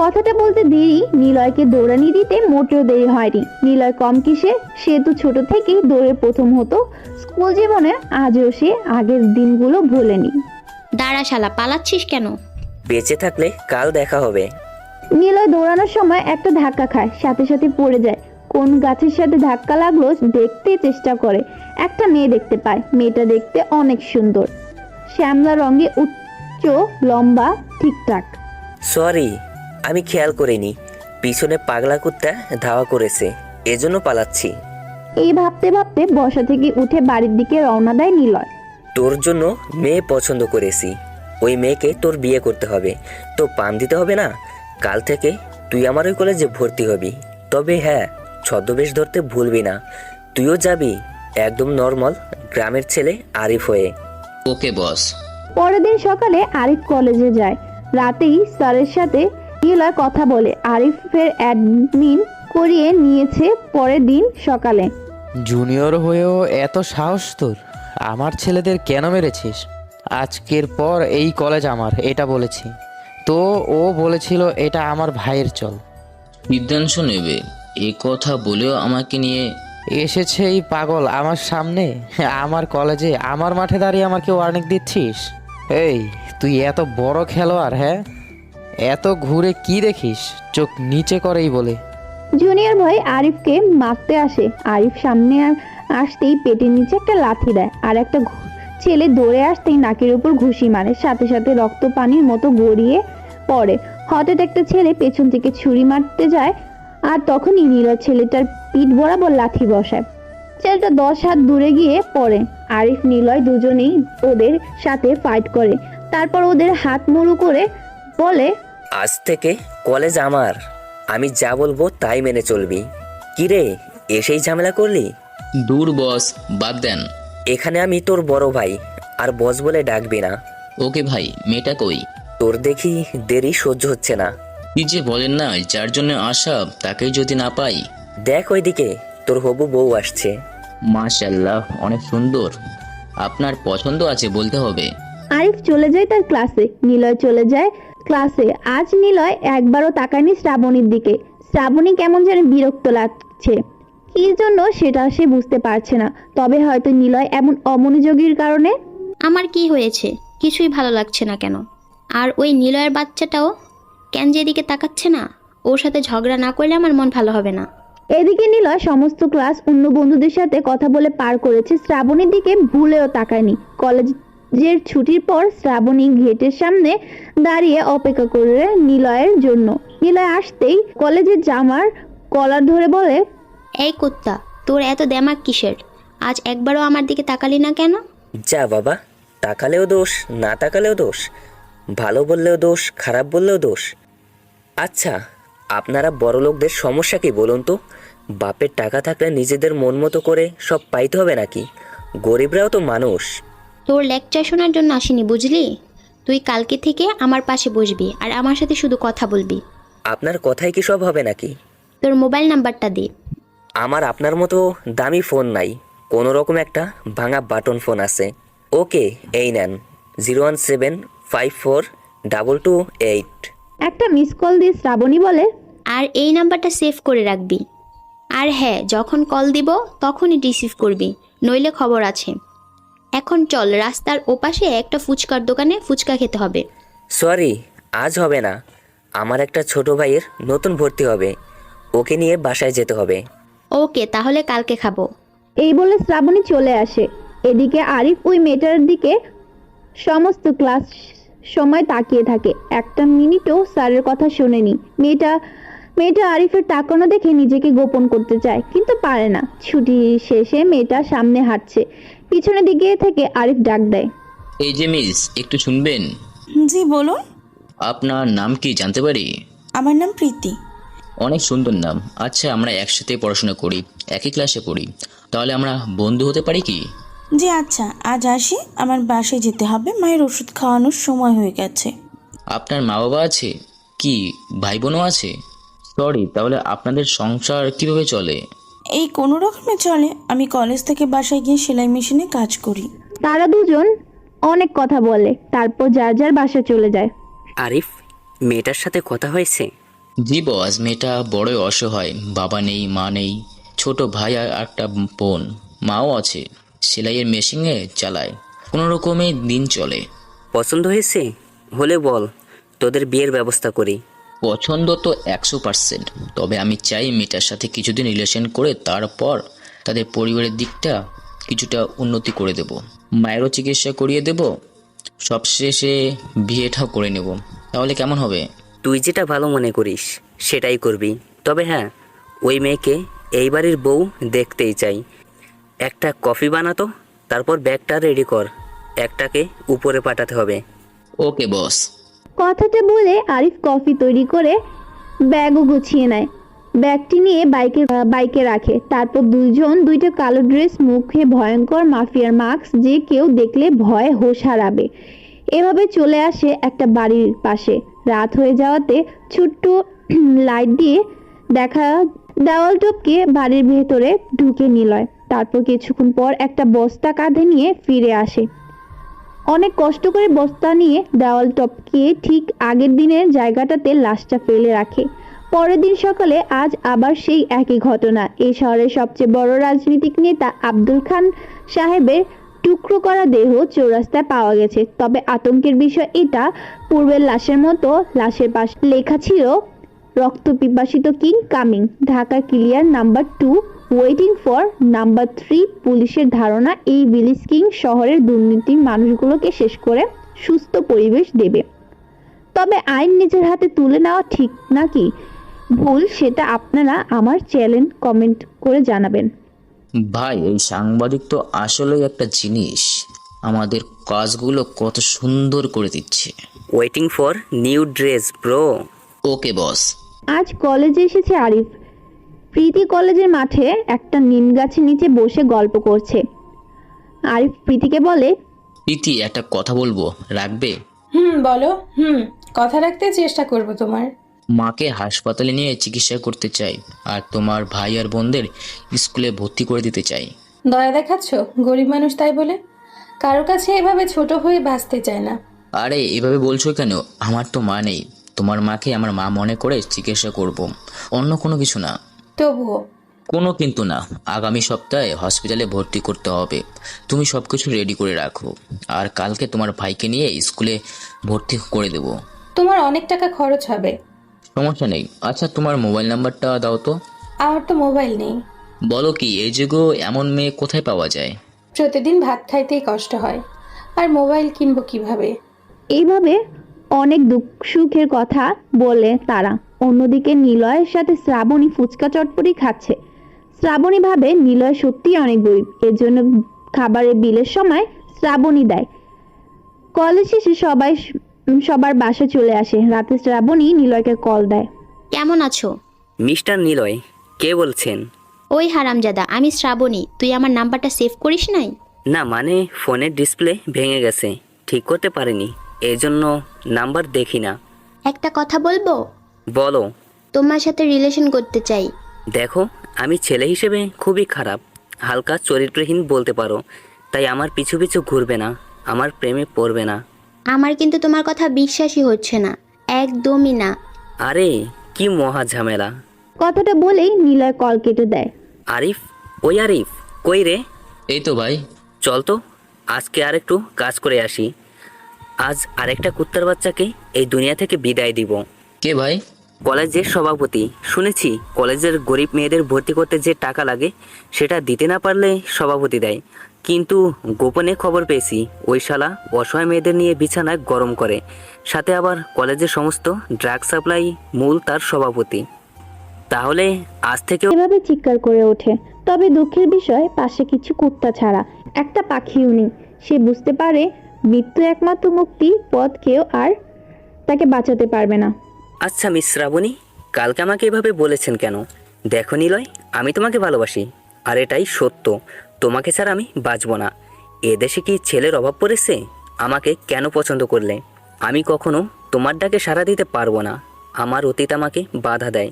কথাটা বলতে দেরি নিলয়কে দৌড়ানি দিতে মোটেও দেরি হয়নি। নিলয় কম কিসে, সে তো ছোট থেকেই দৌড়ে প্রথম হতো। স্কুল জীবনে আজও সে আগের দিনগুলো ভোলেনি। দাঁড়া শালা, পালাচ্ছিস কেন? বেঁচে থাকলে কাল দেখা হবে। নিলয় দৌড়ানোর সময় একটা ধাক্কা খায়, সাথে সাথে পড়ে যায়। কোন গাছের সাথে ধাক্কা লাগলো দেখতে চেষ্টা করে। একটা মেয়ে দেখতে পায়। মেয়েটা দেখতে অনেক সুন্দর, শ্যামলা রঙে, উচ্চ, লম্বা, ঠিকঠাক। সরি, আমি খেয়াল করিনি, পিছনে পাগলা কুত্তা ধাওয়া করেছে, এজন্য পালাচ্ছি। এই ভাবতে ভাবতে বসা থেকে উঠে বাড়ির দিকে রওনা দেয় নিলয়। তোর জন্য মেয়ে পছন্দ করেছি, ওই মেয়েকে তোর বিয়ে করতে হবে, তো পান দিতে হবে না। কাল থেকে তুই আমার ওই কলেজে ভর্তি হবি, তবে হ্যাঁ, ছদ্মবেশ ধরতে ভুলবি না। তুইও যাবি একদম নর্মাল গ্রামের ছেলে আরিফ হয়ে। ওকে বস। পরের দিন সকালে আরিফ কলেজে যায়। রাতেই স্যারের সাথে নিলয় কথা বলে আরিফের অ্যাডমিন করিয়ে নিয়েছে পরের দিন সকালে। জুনিয়র হয়েও এত সাহস তোর? আমার ছেলেদের কেন মেরেছিস? আজকের পর এই কলেজ আমার, এটা বলেছি তো। ও বলেছিল এটা আমার ভাইয়ের চল। সিদ্ধান্ত নেবে এ কথা বলেও আমাকে নিয়ে এসেছে এই পাগল আমার সামনে, আমার কলেজে, আমার মাঠে দাঁড়িয়ে আমাকে ওয়ার্নিং দিচ্ছিস? এই তুই এত বড় খেলোয়াড়, হ্যাঁ? এত ঘুরে কি দেখিস? চোখ নিচে করেই বলে। জুনিয়র ভাই আরিফকে মারতে আসে। আরিফ সামনে আসতেই পেটের নিচে একটা লাথি দেয়, আর একটা ছেলে দৌড়ে আসতেই নাকের উপর ঘুষি মারে, সাথে সাথে রক্ত পানির মতো গড়িয়ে পড়ে। হঠাৎ একটা ছেলে পেছন থেকে ছুরি মারতে যায়, আর তখনই নীলয় ছেলেটার পিঠ বরাবর লাথি বসায়। ছেলেটা 10 হাত দূরে গিয়ে পড়ে। আরিফ নিলয় দুজনেই ওদের সাথে ফাইট করে, তারপর ওদের হাত মুড়ু করে বলে, আজ থেকে কলেজ আমার, আমি যা বলবো তাই মেনে চলবি। কি রে, এসেই ঝামেলা করলি? দূর বস, বাদ দেন। এখানে আমি তোর বড় ভাই, আর বস বলে ডাকবি না। ওকে ভাই, মেয়েটা কই? তোর দেখি দেরি সহ্য হচ্ছে না। কি যে বলেন না, যার জন্য আসা তাকেই যদি না পাই। দেখ ওইদিকে তোর হবু বউ আসছে। মাশাআল্লাহ, অনেক সুন্দর। আপনার পছন্দ আছে বলতে হবে। আরিফ চলে যায় তার ক্লাসে, নিলয় চলে যায় ক্লাসে। আজ নিলয় একবারও তাকায়নি শ্রাবণীর দিকে। শ্রাবণী কেমন যেন বিরক্ত লাগছে, কি জন্য সেটা সে বুঝতে পারছে না। তবে হয়তো নিলয় এমন অমনোযোগীর কারণে। আমার কি হয়েছে? কিছুই ভালো লাগছে না কেন? আর ওই নিলয়ের বাচ্চাটাও কেন যে এদিকে তাকাচ্ছে না? ওর সাথে ঝগড়া না করলে আমার মন ভালো হবে না। এদিকে নিলয় সমস্ত ক্লাস অন্য বন্ধুদের সাথে কথা বলে পার করেছে, শ্রাবণীর দিকে ভুলেও তাকায়নি। কলেজের ছুটির পর শ্রাবণী গেটের সামনে দাঁড়িয়ে অপেক্ষা করে নিলয়ের জন্য। নিলয় আসতেই কলেজের জামার কলার ধরে বলে, এই কুত্তা, তোর এত দেমাগ কিসের? আজ একবারও আমার দিকে তাকালি না কেন? যা বাবা, তাকালেও দোষ, না তাকালেও দোষ, ভালো বললেও দোষ, খারাপ বললেও দোষ। আচ্ছা, আপনারা বড় লোকদের সমস্যা কি বলুন তো? বাপের টাকা থাকলে নিজেদের মন মতো করে সব পাইতে হবে নাকি? গরিবরাও তো মানুষ। তোর লেকচার শোনার জন্য আসিনি, বুঝলি? তুই কালকে থেকে আমার পাশে বসবি আর আমার সাথে শুধু কথা বলবি। আপনার কথাই কি সব হবে নাকি? তোর মোবাইল নাম্বারটা দে। আমার আপনার মতো দামি ফোন নাই, কোনো রকম একটা ভাঙা বাটন ফোন আছে। ওকে, এই নেন, 017542228। একটা মিস কল দিয়ে শ্রাবণী বলে, আর এই নাম্বারটা সেভ করে রাখবি। আর হ্যাঁ, যখন কল দিব তখনই রিসিভ করবি, নইলে খবর আছে। এখন চল, রাস্তার ওপাশে একটা ফুচকার দোকানে ফুচকা খেতে হবে। সরি, আজ হবে না। আমার একটা ছোট ভাইয়ের নতুন ভর্তি হবে, ওকে নিয়ে বাসায় যেতে হবে। ওকে, তাহলে কালকে খাবো। এই বলে শ্রাবণী চলে আসে। এদিকে আরিফ ওই মেয়েটার দিকে সমস্ত ক্লাস সময় তাকিয়ে থাকে। একটা মিনিটও স্যারের কথা শোনেনি। মেয়েটা আরিফের তাকানো দেখে নিজেকে গোপন করতে চায়, কিন্তু পারে না। ছুটি শেষে মেয়েটা সামনে হাঁটছে, পিছনের দিকে থেকে আরিফ ডাক দেয়, এই যে মিস, একটু শুনবেন? জি বলুন। আপনার নাম কি জানতে পারি? আমার নাম প্রীতি। অনেক সুন্দর নাম। আচ্ছা, আমরা একসাথে পড়াশোনা করি, একই ক্লাসে পড়ি, তাহলে আমরা বন্ধু হতে পারি কি? জি আচ্ছা, আজ আসি, আমার বাসায় যেতে হবে, মায়ের ওষুধ খাওয়ানোর সময় হয়ে গেছে। আপনার মা বাবা আছে কি? ভাই বোনও আছে? সরি, তাহলে আপনাদের সংসার কিভাবে চলে? এই কোনো রকমে চলে। আমি কলেজ থেকে বাসায় গিয়ে সেলাই মেশিনে কাজ করি। তারা দুজন অনেক কথা বলে, তারপর যার যার বাসায় চলে যায়। আরিফ, মেয়েটার সাথে কথা হয়েছে? জি বস, মেয়েটা বড়ই অসহায়, বাবা নেই, মা নেই, ছোট ভাই আর একটা বোন। মাও আছে, সেলাইয়ের মেশিনে চালায়, কোনো রকমে দিন চলে। পছন্দ হয়েছে? হলে বল, তোদের বিয়ের ব্যবস্থা করি। পছন্দ তো 100%, তবে আমি চাই মেয়েটার সাথে কিছুদিন রিলেশন করে তারপর তাদের পরিবারের দিকটা কিছুটা উন্নতি করে দেব, মায়েরও চিকিৎসা করিয়ে দেব, সবশেষে বিয়েটাও করে নেব। তাহলে কেমন হবে? তুই যেটা ভালো মনে করিস সেটাই করবি। তবে হ্যাঁ, ওই মেয়েকে এই বাড়ির বউ দেখতেই চাই। একটা কফি বানাতো, তারপর ব্যাগটা রেডি কর, একটাকে উপরে পাঠাতে হবে। ওকে বস। কথাটা বলে আরিফ কফি তৈরি করে ব্যাগও গুছিয়ে নেয়। ব্যাগটি নিয়ে বাইকে রাখে। তারপর দুইজন দুইটা কালো ড্রেস, মুখে ভয়ঙ্কর মাফিয়ার মাস্ক, যে কেউ দেখলে ভয়ে হোশ হারাবে এভাবে চলে আসে একটা বাড়ির পাশে। রাত হয়ে যাওয়াতে ছোট্ট লাইট দিয়ে দেখা দেওয়াল টপকে বাড়ির ভেতরে ঢুকে নিলয়। তারপর কিছুক্ষণ পর একটা বস্তা কাঁধে নিয়ে ফিরে আসে। অনেক কষ্ট করে বস্তা নিয়ে দেওয়াল টপকিয়ে ঠিক আগের দিনের জায়গাটাতে লাশটা ফেলে রাখে। পরের দিন সকালে আজ আবার সেই একই ঘটনা। এই শহরের সবচেয়ে বড় রাজনৈতিক নেতা আব্দুল খান সাহেবের টুকরো করা দেহ চৌরাস্তায় পাওয়া গেছে। তবে আতঙ্কের বিষয় এটা, পূর্বের লাশের মতো লাশের পাশে লেখা ছিল রক্ত পিপাসিত king coming, Dhaka clear number 2 waiting for number 3। পুলিশের ধারণা এই ভিলেজ কিং শহরের দুর্নীতির মানুষগুলোকে শেষ করে সুস্থ পরিবেশ দেবে। তবে আইন নিজের হাতে তুলে নেওয়া ঠিক নাকি ভুল সেটা আপনারা আমার চ্যানেল কমেন্ট করে জানাবেন। ভাই, এই সাংবাদিক তো আসলেই একটা জিনিস, আমাদের কাজগুলো কত সুন্দর করে দিচ্ছে। Waiting for new dress bro. Okay boss. আজ কলেজে এসেছে আরিফ। প্রীতি কলেজের মাঠে একটা নিম গাছের নিচে বসে গল্প করছে। আরিফ প্রীতিকে বলে, প্রীতি, একটা কথা বলবো, রাখবে? বলো। কথা রাখতে চেষ্টা করব তোমার। মাকে হাসপাতালে নিয়ে চিকিৎসা করতে চাই, আর তোমার ভাই আর বোনদের স্কুলে ভর্তি করে দিতে চাই। দয়া দেখাচ্ছ? গরিব মানুষ তাই বলে কারো কাছে এভাবে ছোট হয়ে বাঁচতে চায় না। আরে এভাবে বলছো কেন? আমার তো মা নেই, তোমার মাকে আমার মা মনে করে চিকিৎসা করব, অন্য কোনো কিছু না। তবুও কোনো কিন্তু না, আগামী সপ্তাহে হসপিটালে ভর্তি করতে হবে। তুমি সব কিছু রেডি করে রাখো, আর কালকে তোমার ভাইকে নিয়ে স্কুলে ভর্তি করে দেব। তোমার অনেক টাকা খরচ হবে। সমস্যা নেই। আচ্ছা, তোমার মোবাইল নাম্বারটা দাও তো। আমার তো মোবাইল নেই। বলো কি, এই যুগেও এমন মেয়ে কোথায় পাওয়া যায়? প্রতিদিন ভাত খাইতেই কষ্ট হয়, আর মোবাইল কিনবো কিভাবে? এইভাবে অনেক দুঃখ সুখের কথা বলে তারা। অন্যদিকে নিলয়ের সাথে শ্রাবণী ফুচকা চটপটি খাচ্ছে। শ্রাবণী ভাবে নিলয় সত্যিই অনেক গরিব, এর জন্য খাবারের বিলের সময় শ্রাবণী দেয়। কলেজ শেষে সবার বাসা চলে আসে। রাতে শ্রাবণী নিলয়কে কল দেয়। কেমন আছো? মিস্টার নিলয়, কে বলছেন? ওই হারামজাদা, আমি শ্রাবণী। তুই আমার নাম্বারটা সেভ করিস নাই? না মানে ফোনের ডিসপ্লে ভেঙে গেছে, ঠিক করতে পারিনি, এই জন্য নাম্বার দেখি না। একটা কথা বলবো? বলো। তোমার সাথে রিলেশন করতে চাই। দেখো, আমি ছেলে হিসেবে খুবই খারাপ, হালকা চরিত্রহীন বলতে পারো, তাই আমার পিছু পিছু ঘুরবে না, আমার প্রেমে পড়বে না। আমার কিন্তু তোমার কথা বিশ্বাসই হচ্ছে না, একদমই না। আরে কি মহা ঝামেলা। কথাটা বলেই নিলয় কল কেটে দেয়। আরিফ, ওই আরিফ, কই রে? এই তো ভাই। চল তো, আজকে আর একটু কাজ করে আসি। আজ আরেকটা কুত্তার বাচ্চাকে এই দুনিয়া থেকে বিদায় দিব। কে ভাই? কলেজের সভাপতি। শুনেছি কলেজের গরিব মেয়েদের ভর্তি করতে যে টাকা লাগে সেটা দিতে না পারলে সভাপতি দেয়, কিন্তু গোপনে খবর পেয়েছি ওই শালা অসহায় মেয়েদের নিয়ে বিছানায় গরম করে, সাথে আবার কলেজের সমস্ত ড্রাগ সাপ্লাই মূল তার সভাপতি। তাহলে আজ থেকে এভাবে চিৎকার করে ওঠে। তবে দুঃখের বিষয়, পাশে কিছু কুত্তা ছাড়া একটা পাখিও নেই। সে বুঝতে পারে মৃত্যু একমাত্র মুক্তি পথ, কেউ আর তাকে বাঁচাতে পারবে না। আচ্ছা মিস শ্রাবণী, কালকে আমাকে এভাবে বলেছেন কেন? দেখো নিলয়, আমি তোমাকে ভালোবাসি, আর এটাই সত্য, তোমাকে ছাড়া আমি বাঁচব না। এদেশে কি ছেলের অভাব পড়েছে? আমাকে কেন পছন্দ করলে? আমি কখনো তোমার ডাকে সাড়া দিতে পারবো না। আমার অতীত আমাকে বাধা দেয়,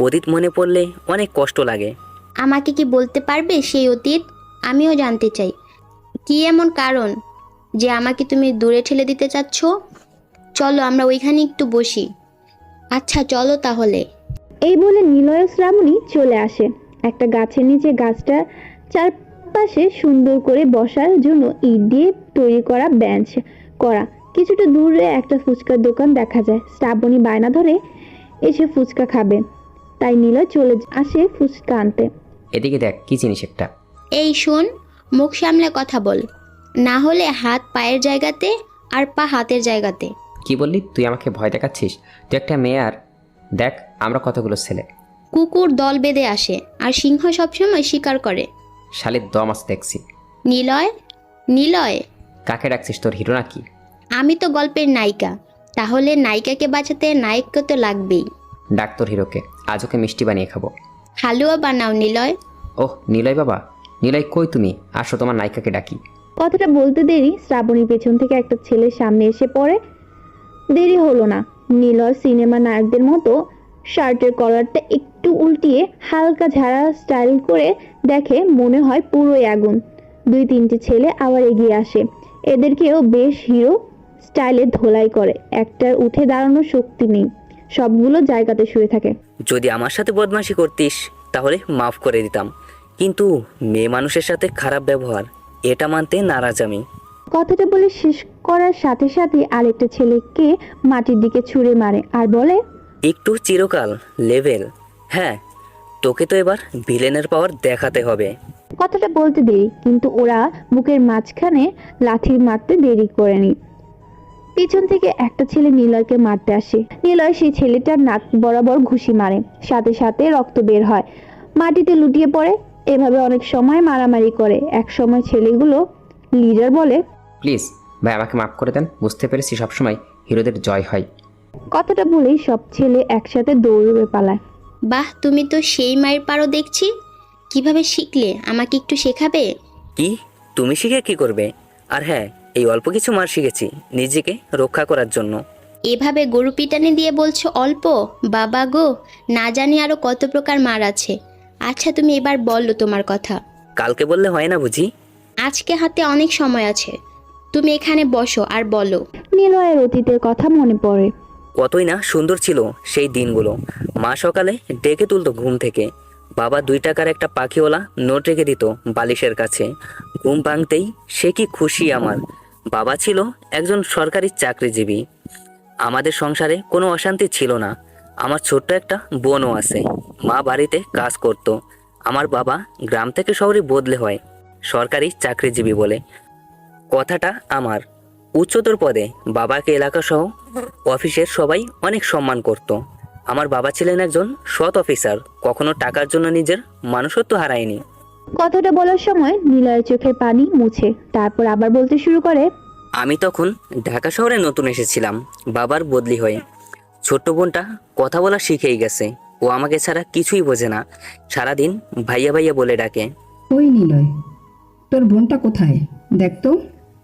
অতীত মনে পড়লে অনেক কষ্ট লাগে। আমাকে কি বলতে পারবে সেই অতীত? আমিও জানতে চাই, কি এমন কারণ যে আমাকে তুমি দূরে ঠেলে দিতে চাচ্ছ? চলো আমরা ওইখানে একটু বসি। আচ্ছা চলো তাহলে। এই বলে নিলয় ও শ্রাবণী চলে আসে একটা গাছের নিচে। গাছটা চারপাশে সুন্দর করে বসার জন্য ইট দিয়ে তৈরি করা বেঞ্চ করা। কিছুটা দূরে একটা ফুচকার দোকান দেখা যায়। শ্রাবণী বায়না ধরে এসে ফুচকা খাবে, তাই নিলয় চলে আসে ফুচকা আনতে। এদিকে দেখ, কি জিনিস একটা। এই শোন, মুখ সামলে কথা বল, না হলে হাত পায়ের জায়গাতে আর পা হাতের জায়গাতে। কি বললি? তুই আমাকে ভয় দেখাচ্ছিস? তুই একটা মেয়ে, আর দেখ আমরা কতগুলো ছেলে। কুকুর দল বেঁধে আসে আর সিংহ সবসময় শিকার করে। শালির দম আছে দেখছি। নিলয়, নিলয়। কাকে ডাকছিস? তোর হিরো নাকি? আমি তো গল্পের নায়িকা, তাহলে নায়িকাকে বাঁচাতে নায়ককে তো লাগবেই। ডাক তোর হিরোকে, আজ ওকে মিষ্টি বানিয়ে খাবো। হালুয়া বানাও নিলয়। ওহ নিলয় বাবা, নিলয় কই তুমি? আসো তোমার নায়িকাকে ডাকি। কথাটা বলতে দেরি শ্রাবণীর পেছন থেকে একটা ছেলের সামনে এসে পড়ে। দেরি হলো না, নিলয় সিনেমা নায়কদের মতো শার্টের কলারটা একটু উল্টিয়ে হালকা ঝাড়া স্টাইল করে দেখে, মনে হয় পুরোই আগুন। 2-3টে ছেলে আবার এগিয়ে আসে, এদেরকেও বেশ হিরো স্টাইলে ধোলাই করে। একটার উঠে দাঁড়ানোর শক্তি নেই, সবগুলো জায়গাতে শুয়ে থাকে। যদি আমার সাথে বদমাশি করতিস তাহলে মাফ করে দিতাম, কিন্তু মেয়ে মানুষের সাথে খারাপ ব্যবহার, এটা মানতে নারাজ আমি। কথাটা বলে শেষ করার সাথে সাথে আরেকটা ছেলেকে মাটির দিকে ছুঁড়ে মারে আর বলে, একটু চিরকাল লেভেল। হ্যাঁ, তোকে তো এবার ভিলেনের পাওয়ার দেখাতে হবে। কথাটা বলতে দেরি, কিন্তু ওরা বুকের মাঝখানে লাঠি মারতে দেরি করেনি। পিছন থেকে একটা ছেলে নিলয়কে মারতে আসে। নিলয় সেই ছেলেটার নাক বরাবর ঘুষি মারে, সাথে সাথে রক্ত বের হয়, মাটিতে লুটিয়ে পড়ে। এভাবে অনেক সময় মারামারি করে। এক সময় ছেলেগুলো লিডার বলে, প্লিজ ভাই আমাকে মাফ করে দেন, বুঝতে পেরেছি সবসময় হিরোদের জয় হয়। কথাটা বলেই সব ছেলে একসাথে দৌড়ে পালায়। বাহ, তুমি তো সেই মায়ের পারো দেখছি। কিভাবে শিখলে, আমাকে একটু শেখাবে? কি, তুমি শিখে কি করবে? আর হ্যাঁ, এই অল্প কিছু মার শিখেছি নিজেকে রক্ষা করার জন্য। এভাবে গরু পিটানি দিয়ে বলছো অল্প? বাবা গো, না জানি আরো কত প্রকার মার আছে। আচ্ছা, তুমি এবার বলো তোমার কথা। কালকে বললে হয় না বুঝি? আজকে হাতে অনেক সময় আছে, তুমি এখানে বসো আর বলো। নিলয়ের অতীতের কথা মনে পড়ে। কতই না সুন্দর ছিল সেই দিনগুলো। মা সকালে ডেকে তুলতো ঘুম থেকে, বাবা 2 টাকার একটা পাখিওয়ালা নোট রেখে দিত বালিশের কাছে। ঘুম ভাঙতেই সে কি খুশি আমার। বাবা ছিল একজন সরকারি চাকরিজীবী। আমাদের সংসারে কোনো অশান্তি ছিল না। আমার ছোট্ট একটা বোনও আছে। মা বাড়িতে কাজ করত। আমার বাবা গ্রাম থেকে শহরে বদলে হয় সরকারি চাকরিজীবী বলে। কথাটা আমার উচ্চতর পদে, বাবাকে এলাকা সহ অফিসের সবাই অনেক সম্মান করত। আমার বাবা ছিলেন একজন সৎ অফিসার, কখনো টাকার জন্য নিজের মানুষত্ব হারায়নি। কথাটা বলার সময় নিলয়ের চোখের পানি মুছে তারপর আবার বলতে শুরু করে, আমি তখন ঢাকা শহরে নতুন এসেছিলাম, বাবার বদলি হয়ে। ছোট্ট বোনটা কথা বলা শিখেই গেছে। ও আমাকে ছাড়া কিছুই বোঝে না, সারাদিন ভাইয়া ভাইয়া বলে ডাকে। ওই নিলয়, তোর বোনটা কোথায়? দেখ তো।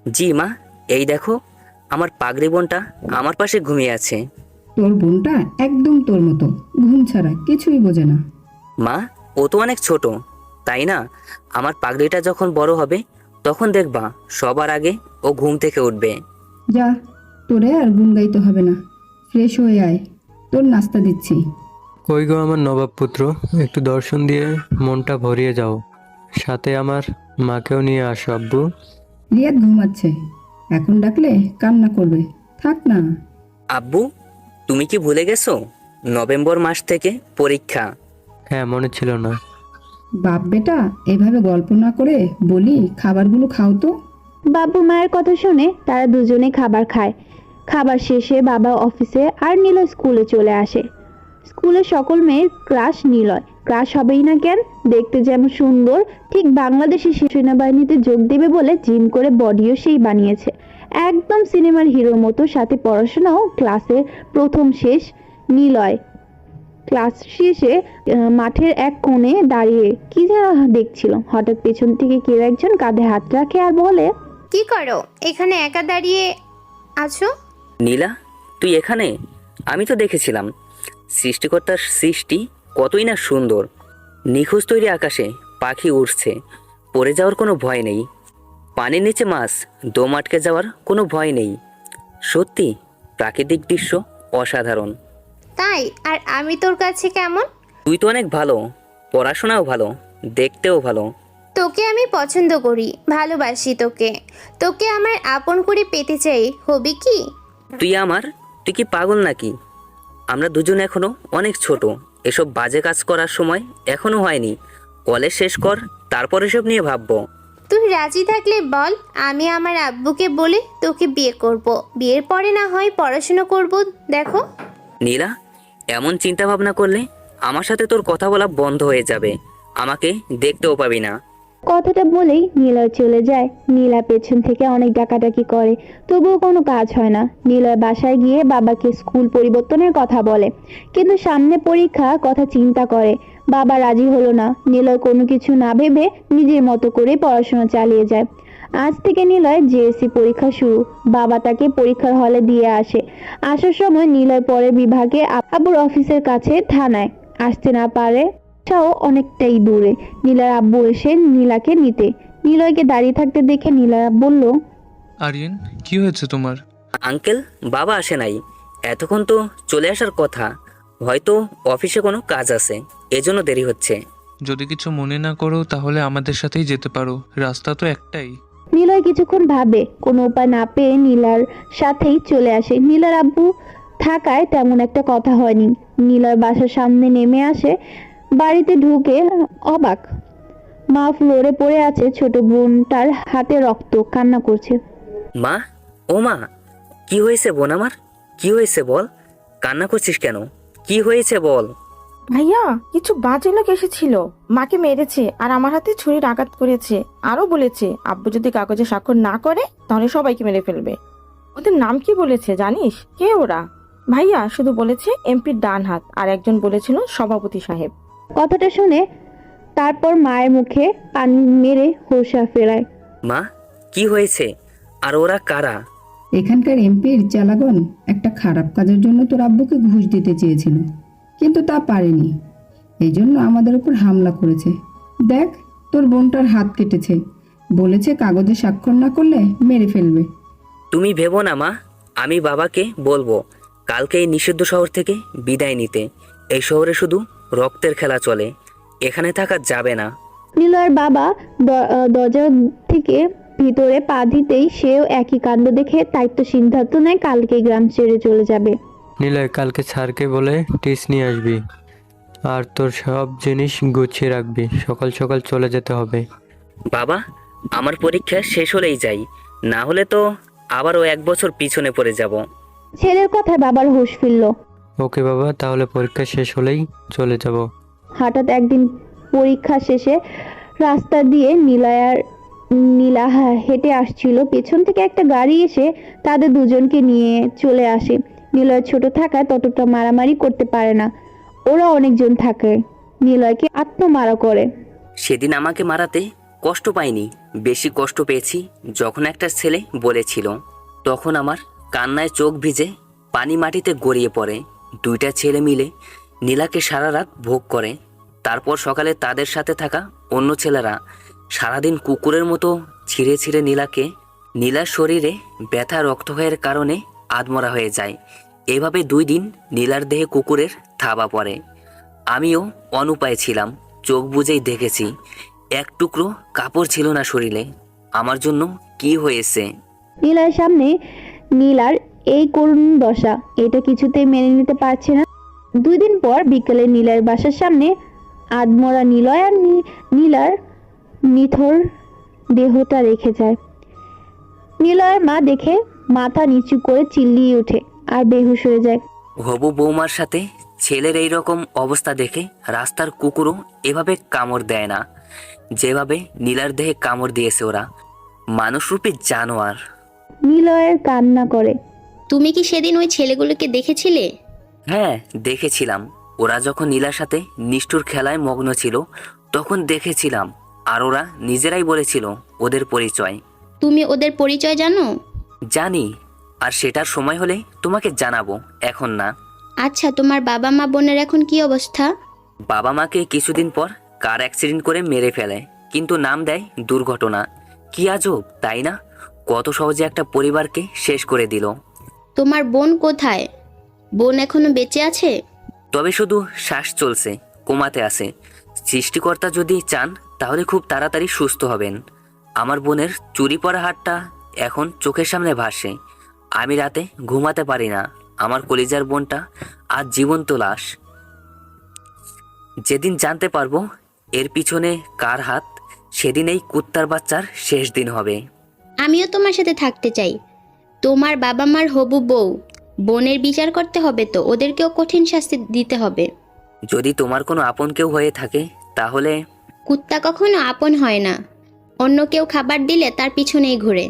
জি মা, এই দেখো, আমার পাগড়ি বোনটা আমার পাশে ঘুমিয়ে আছে। তোর বোনটা একদম তোর মতো, ঘুম ছাড়া কিছুই বোঝে না। মা, ও তো অনেক ছোট, তাই না? আমার পাগড়িটা যখন বড় হবে তখন দেখবা সবার আগে ও ঘুম থেকে উঠবে। যা, তোরে আর গুন গাইতে হবে না, ফ্রেশ হয়ে আয়, তোর নাস্তা দিচ্ছি। কই গো আমার নবাব পুত্র, একটু দর্শন দিয়ে মনটা ভরিয়ে যাও, সাথে আমার মাকেও নিয়ে আসো আব্বু। রিয়াদ ঘুমাচ্ছে, এখন ডাকলে কান্না করবে, থাক না। আব্বু, তুমি কি ভুলে গেছো? নভেম্বর মাস থেকে পরীক্ষা। হ্যাঁ, মনে ছিল না। বাপ বেটা এভাবে গল্প না করে বলি খাবারগুলো খাও তো। বাবু মায়ের কথা শুনে তারা দুজনে খাবার খায়। খাবার শেষে বাবা অফিসে আর নিলয় স্কুলে চলে আসে। স্কুলে সকল মেয়ের ক্রাশ নিলয়। ক্রাশ হবেই না কেন, দেখতে যেমন সুন্দর, ঠিক বাংলাদেশি সেনাবাহিনীতে যোগ দেবে বলে জিম করে বডিও সেই বানিয়েছে, একদম সিনেমার হিরোর মতো। সাথে পড়াশোনাও ক্লাসে প্রথম শেষ। নিলয় ক্লাস শেষে মাঠের এক কোণে দাঁড়িয়ে কি যেন দেখছিল। হঠাৎ পেছন থেকে কেউ একজন কাঁধে হাত রাখে আর বলে, কি করো এখানে একা দাঁড়িয়ে আছো? নীলা, তুই এখানে? আমি তো দেখেছিলাম সৃষ্টিকর্তার সৃষ্টি কতই না সুন্দর। নিখোঁজ তৈরি আকাশে পাখি উড়ছে, পড়ে যাওয়ার কোনো ভয় নেই। পানির নিচে মাছ, দম আটকে যাওয়ার কোনো ভয় নেই। সত্যি প্রাকৃতিক দৃশ্য অসাধারণ। তাই? আর আমি তোর কাছে কেমন? তুই তো অনেক ভালো, পড়াশোনাও ভালো, দেখতেও ভালো। তোকে আমি পছন্দ করি, ভালোবাসি তোকে। তোকে আমার আপন করে পেতে চাই, হবি কি? তুই কি পাগল নাকি? আমরা দুজন এখনো অনেক ছোট, এসব বাজে কাজ করার সময় এখনো হয়নি। কলেজ শেষ কর, তারপর এসব নিয়ে ভাববো। তুই রাজি থাকলে বল, আমি আমার আব্বুকে বলে তোকে বিয়ে করব। বিয়ের পরে না হয় পড়াশোনা করব। দেখো নীলা, এমন চিন্তা ভাবনা করলে আমার সাথে তোর কথা বলা বন্ধ হয়ে যাবে, আমাকে দেখতেও পাবি না। কথাটা বলেই নিলয় চলে যায়। নীলা পেছন থেকে অনেক ডাকাডাকি করে, তবুও কোনো কাজ হয় না। নিলয় বাসায় গিয়ে বাবাকে স্কুল পরিবর্তনের কথা বলে, কিন্তু সামনে পরীক্ষা, কথা চিন্তা করে। বাবা রাজি হলো না। নিলয় কোনো কিছু না ভেবে নিজের মতো করে পড়াশোনা চালিয়ে যায়। আজ থেকে নিলয় জেএসসি পরীক্ষা শুরু। বাবা তাকে পরীক্ষার হলে দিয়ে আসে। আসার সময় নিলয় পরের বিভাগে আব্বুর অফিসের কাছে থানায় আসতে না পারে, তাও অনেকটাই দূরে। নীলার আব্বু এসে নীলাকে নিতে। নিলয়কে দাঁড়িয়ে থাকতে দেখে নীলা বলল, আরিয়ান, কি হয়েছে তোমার? আঙ্কেল, বাবা আসে নাই, এতক্ষণ তো চলে আসার কথা। হয়তো অফিসে কোনো কাজ আছে, এজন্য দেরি হচ্ছে। যদি কিছু মনে না করো তাহলে আমাদের সাথেই যেতে পারো, রাস্তা তো একটাই। নিলয় কিছুক্ষণ ভাবে, কোনো উপায় না পেয়ে নীলার সাথেই চলে আসে। নীলার আব্বু থাকায় তেমন একটা কথা হয়নি। নিলয় বাসার সামনে নেমে আসে। বাড়িতে ঢুকে অবাক, মা ফ্লোরে পড়ে আছে, ছোট বোনটার হাতে রক্ত, কান্না করছে। মা, ও মা, কি হয়েছে বোন আমার? কি হয়েছে বল, কান্না করছিস কেন? কি হয়েছে বল। ভাইয়া, কিছু বাজে লোক এসেছিল, মাকে মেরেছে আর আমার হাতে ছুরির আঘাত করেছে। আরো বলেছে আব্বু যদি কাগজে স্বাক্ষর না করে তাহলে সবাইকে মেরে ফেলবে। ওদের নাম কি বলেছে জানিস? কে ওরা? ভাইয়া শুধু বলেছে এমপির ডান হাত, আর একজন বলেছিল সভাপতি সাহেব। কথাটা শুনে তারপর মায়ের মুখে পানি মেরে হোশা ফেরায়। মা, কি হয়েছে? আর ওরা কারা? এখানকার এমপির চালাগন একটা খারাপ কাজের জন্য তোর আব্বুকে ঘুষ দিতে চেয়েছিল, কিন্তু তা পারেনি, এই জন্য আমাদের উপর হামলা করেছে। দেখ, তোর বোনটার হাত কেটেছে, বলেছে কাগজে স্বাক্ষর না করলে মেরে ফেলবে। তুমি ভেবো না মা, আমি বাবাকে বলবো কালকে এই নিষিদ্ধ শহর থেকে বিদায় নিতে। এই শহরে শুধু রক্তের খেলা চলে, এখানে থাকা যাবে না। নিলয়ের বাবা দরজা থেকে ভিতরে পা দিতেই সেও একই কাণ্ড দেখে দায়িত্ব সিদ্ধান্ত নেয় কালকে গ্রাম ছেড়ে চলে যাবে। নিলয়, কালকে স্যারকে বলে টিস নিয়ে আসবি, আর তোর সব জিনিস গুছিয়ে রাখবি। সকাল সকাল চলে যেতে হবে। বাবা, আমার পরীক্ষা শেষ হলেই যাই, না হলে তো আবারও 1 বছর পিছনে পড়ে যাব। ছেলের কথায় বাবার হুঁশ ফিরল। ওকে বাবা, তাহলে পরীক্ষা শেষ হলেই চলে যাব। হঠাৎ একদিন পরীক্ষা শেষে রাস্তা দিয়ে নীলা হেঁটে আসছিল। পেছন থেকে একটা গাড়ি এসে তাদের দুজনকে নিয়ে চলে আসে। নিলয় ছোট থাকায় ততটা মারামারি করতে পারে না, ওরা অনেকজন থাকে, নিলয়কে আত্মমারা করে। সেদিন আমাকে মারাতে কষ্ট পাইনি, বেশি কষ্ট পেয়েছি যখন একটা ছেলে বলেছিল। তখন আমার কান্নায় চোখ ভিজে পানি মাটিতে গড়িয়ে পড়ে। 2টা ছেলে মিলে নীলাকে সারা রাত ভোগ করে। তারপর সকালে তাদের সাথে থাকা অন্য ছেলেরা সারাদিন কুকুরের মতো ছিঁড়ে ছিঁড়ে নীলার শরীরে ব্যথা রক্তক্ষয়ের কারণে আধমরা হয়ে যায়। এভাবে 2 দিন নীলার দেহে কুকুরের থাবা পড়ে। আমিও অনুপায় ছিলাম, চোখ বুজেই দেখেছি। এক টুকরো কাপড় ছিল না শরীরে। আমার জন্য কি হয়েছে? নীলার সামনে নীলার এই করুণ দশা, এটা কিছুতেই মেনে নিতে পারছে না। 2 দিন পর বিকেলে নীলার বাসার সামনে আধমরা নিলয় আর নীলার নিথর দেহটা রেখে যায়। নিলয়ের মা দেখে মাথা নিচু করে চিল্লিয়ে ওঠে আর বেহুশ হয়ে যায়। হবু বৌমার সাথে ছেলের এই রকম অবস্থা দেখে রাস্তার কুকুরও এভাবে কামড় দেয় না, যেভাবে নীলার দেহে কামড় দিয়েছে ওরা। মানুষরূপী জানোয়ার। নিলয়ের কান্না করে। তুমি কি সেদিন ওই ছেলেগুলোকে দেখেছিলে? হ্যাঁ, দেখেছিলাম। ওরা যখন নীলার সাথে নিষ্ঠুর খেলায় মগ্ন ছিল তখন দেখেছিলাম, আর ওরা নিজেরাই বলেছিল ওদের পরিচয়। তুমি ওদের পরিচয় জানো? জানি, আর সেটার সময় হলে তোমাকে জানাবো, এখন না। আচ্ছা, তোমার বাবা মা বোনের এখন কি অবস্থা? বাবা মাকে কিছুদিন পর কার অ্যাক্সিডেন্ট করে মেরে ফেলে, কিন্তু নাম দেয় দুর্ঘটনা। কি আজব, তাই না? কত সহজে একটা পরিবারকে শেষ করে দিল। তোমার বোন কোথায়? বোন এখনো বেঁচে আছে? তবে শুধু শ্বাস চলছে, কোমাতে আছে। সৃষ্টিকর্তা যদি চান তাহলে খুব তাড়াতাড়ি সুস্থ হবেন। আমার বোনের চুরি পরা হাতটা এখন চোখের সামনে ভাসে। আমি রাতে ঘুমাতে পারি না। আমার কলিজার বোনটা আজ জীবন্ত লাশ। যেদিন জানতে পারবো এর পিছনে কার হাত, সেদিন এই কুত্তার বাচ্চার শেষ দিন হবে। আমিও তোমার সাথে থাকতে চাই। তোমার বাবা মার হবু বউ, বোনের বিচার করতে হবে তো, ওদেরকেও কঠিন শাস্তি দিতে হবে। যদি তোমার কোনো আপন কেউ হয়ে থাকে তাহলে। কুত্তা কখনো আপন হয় না, অন্য কেউ খাবার দিলে তার পিছনেই ঘুরে।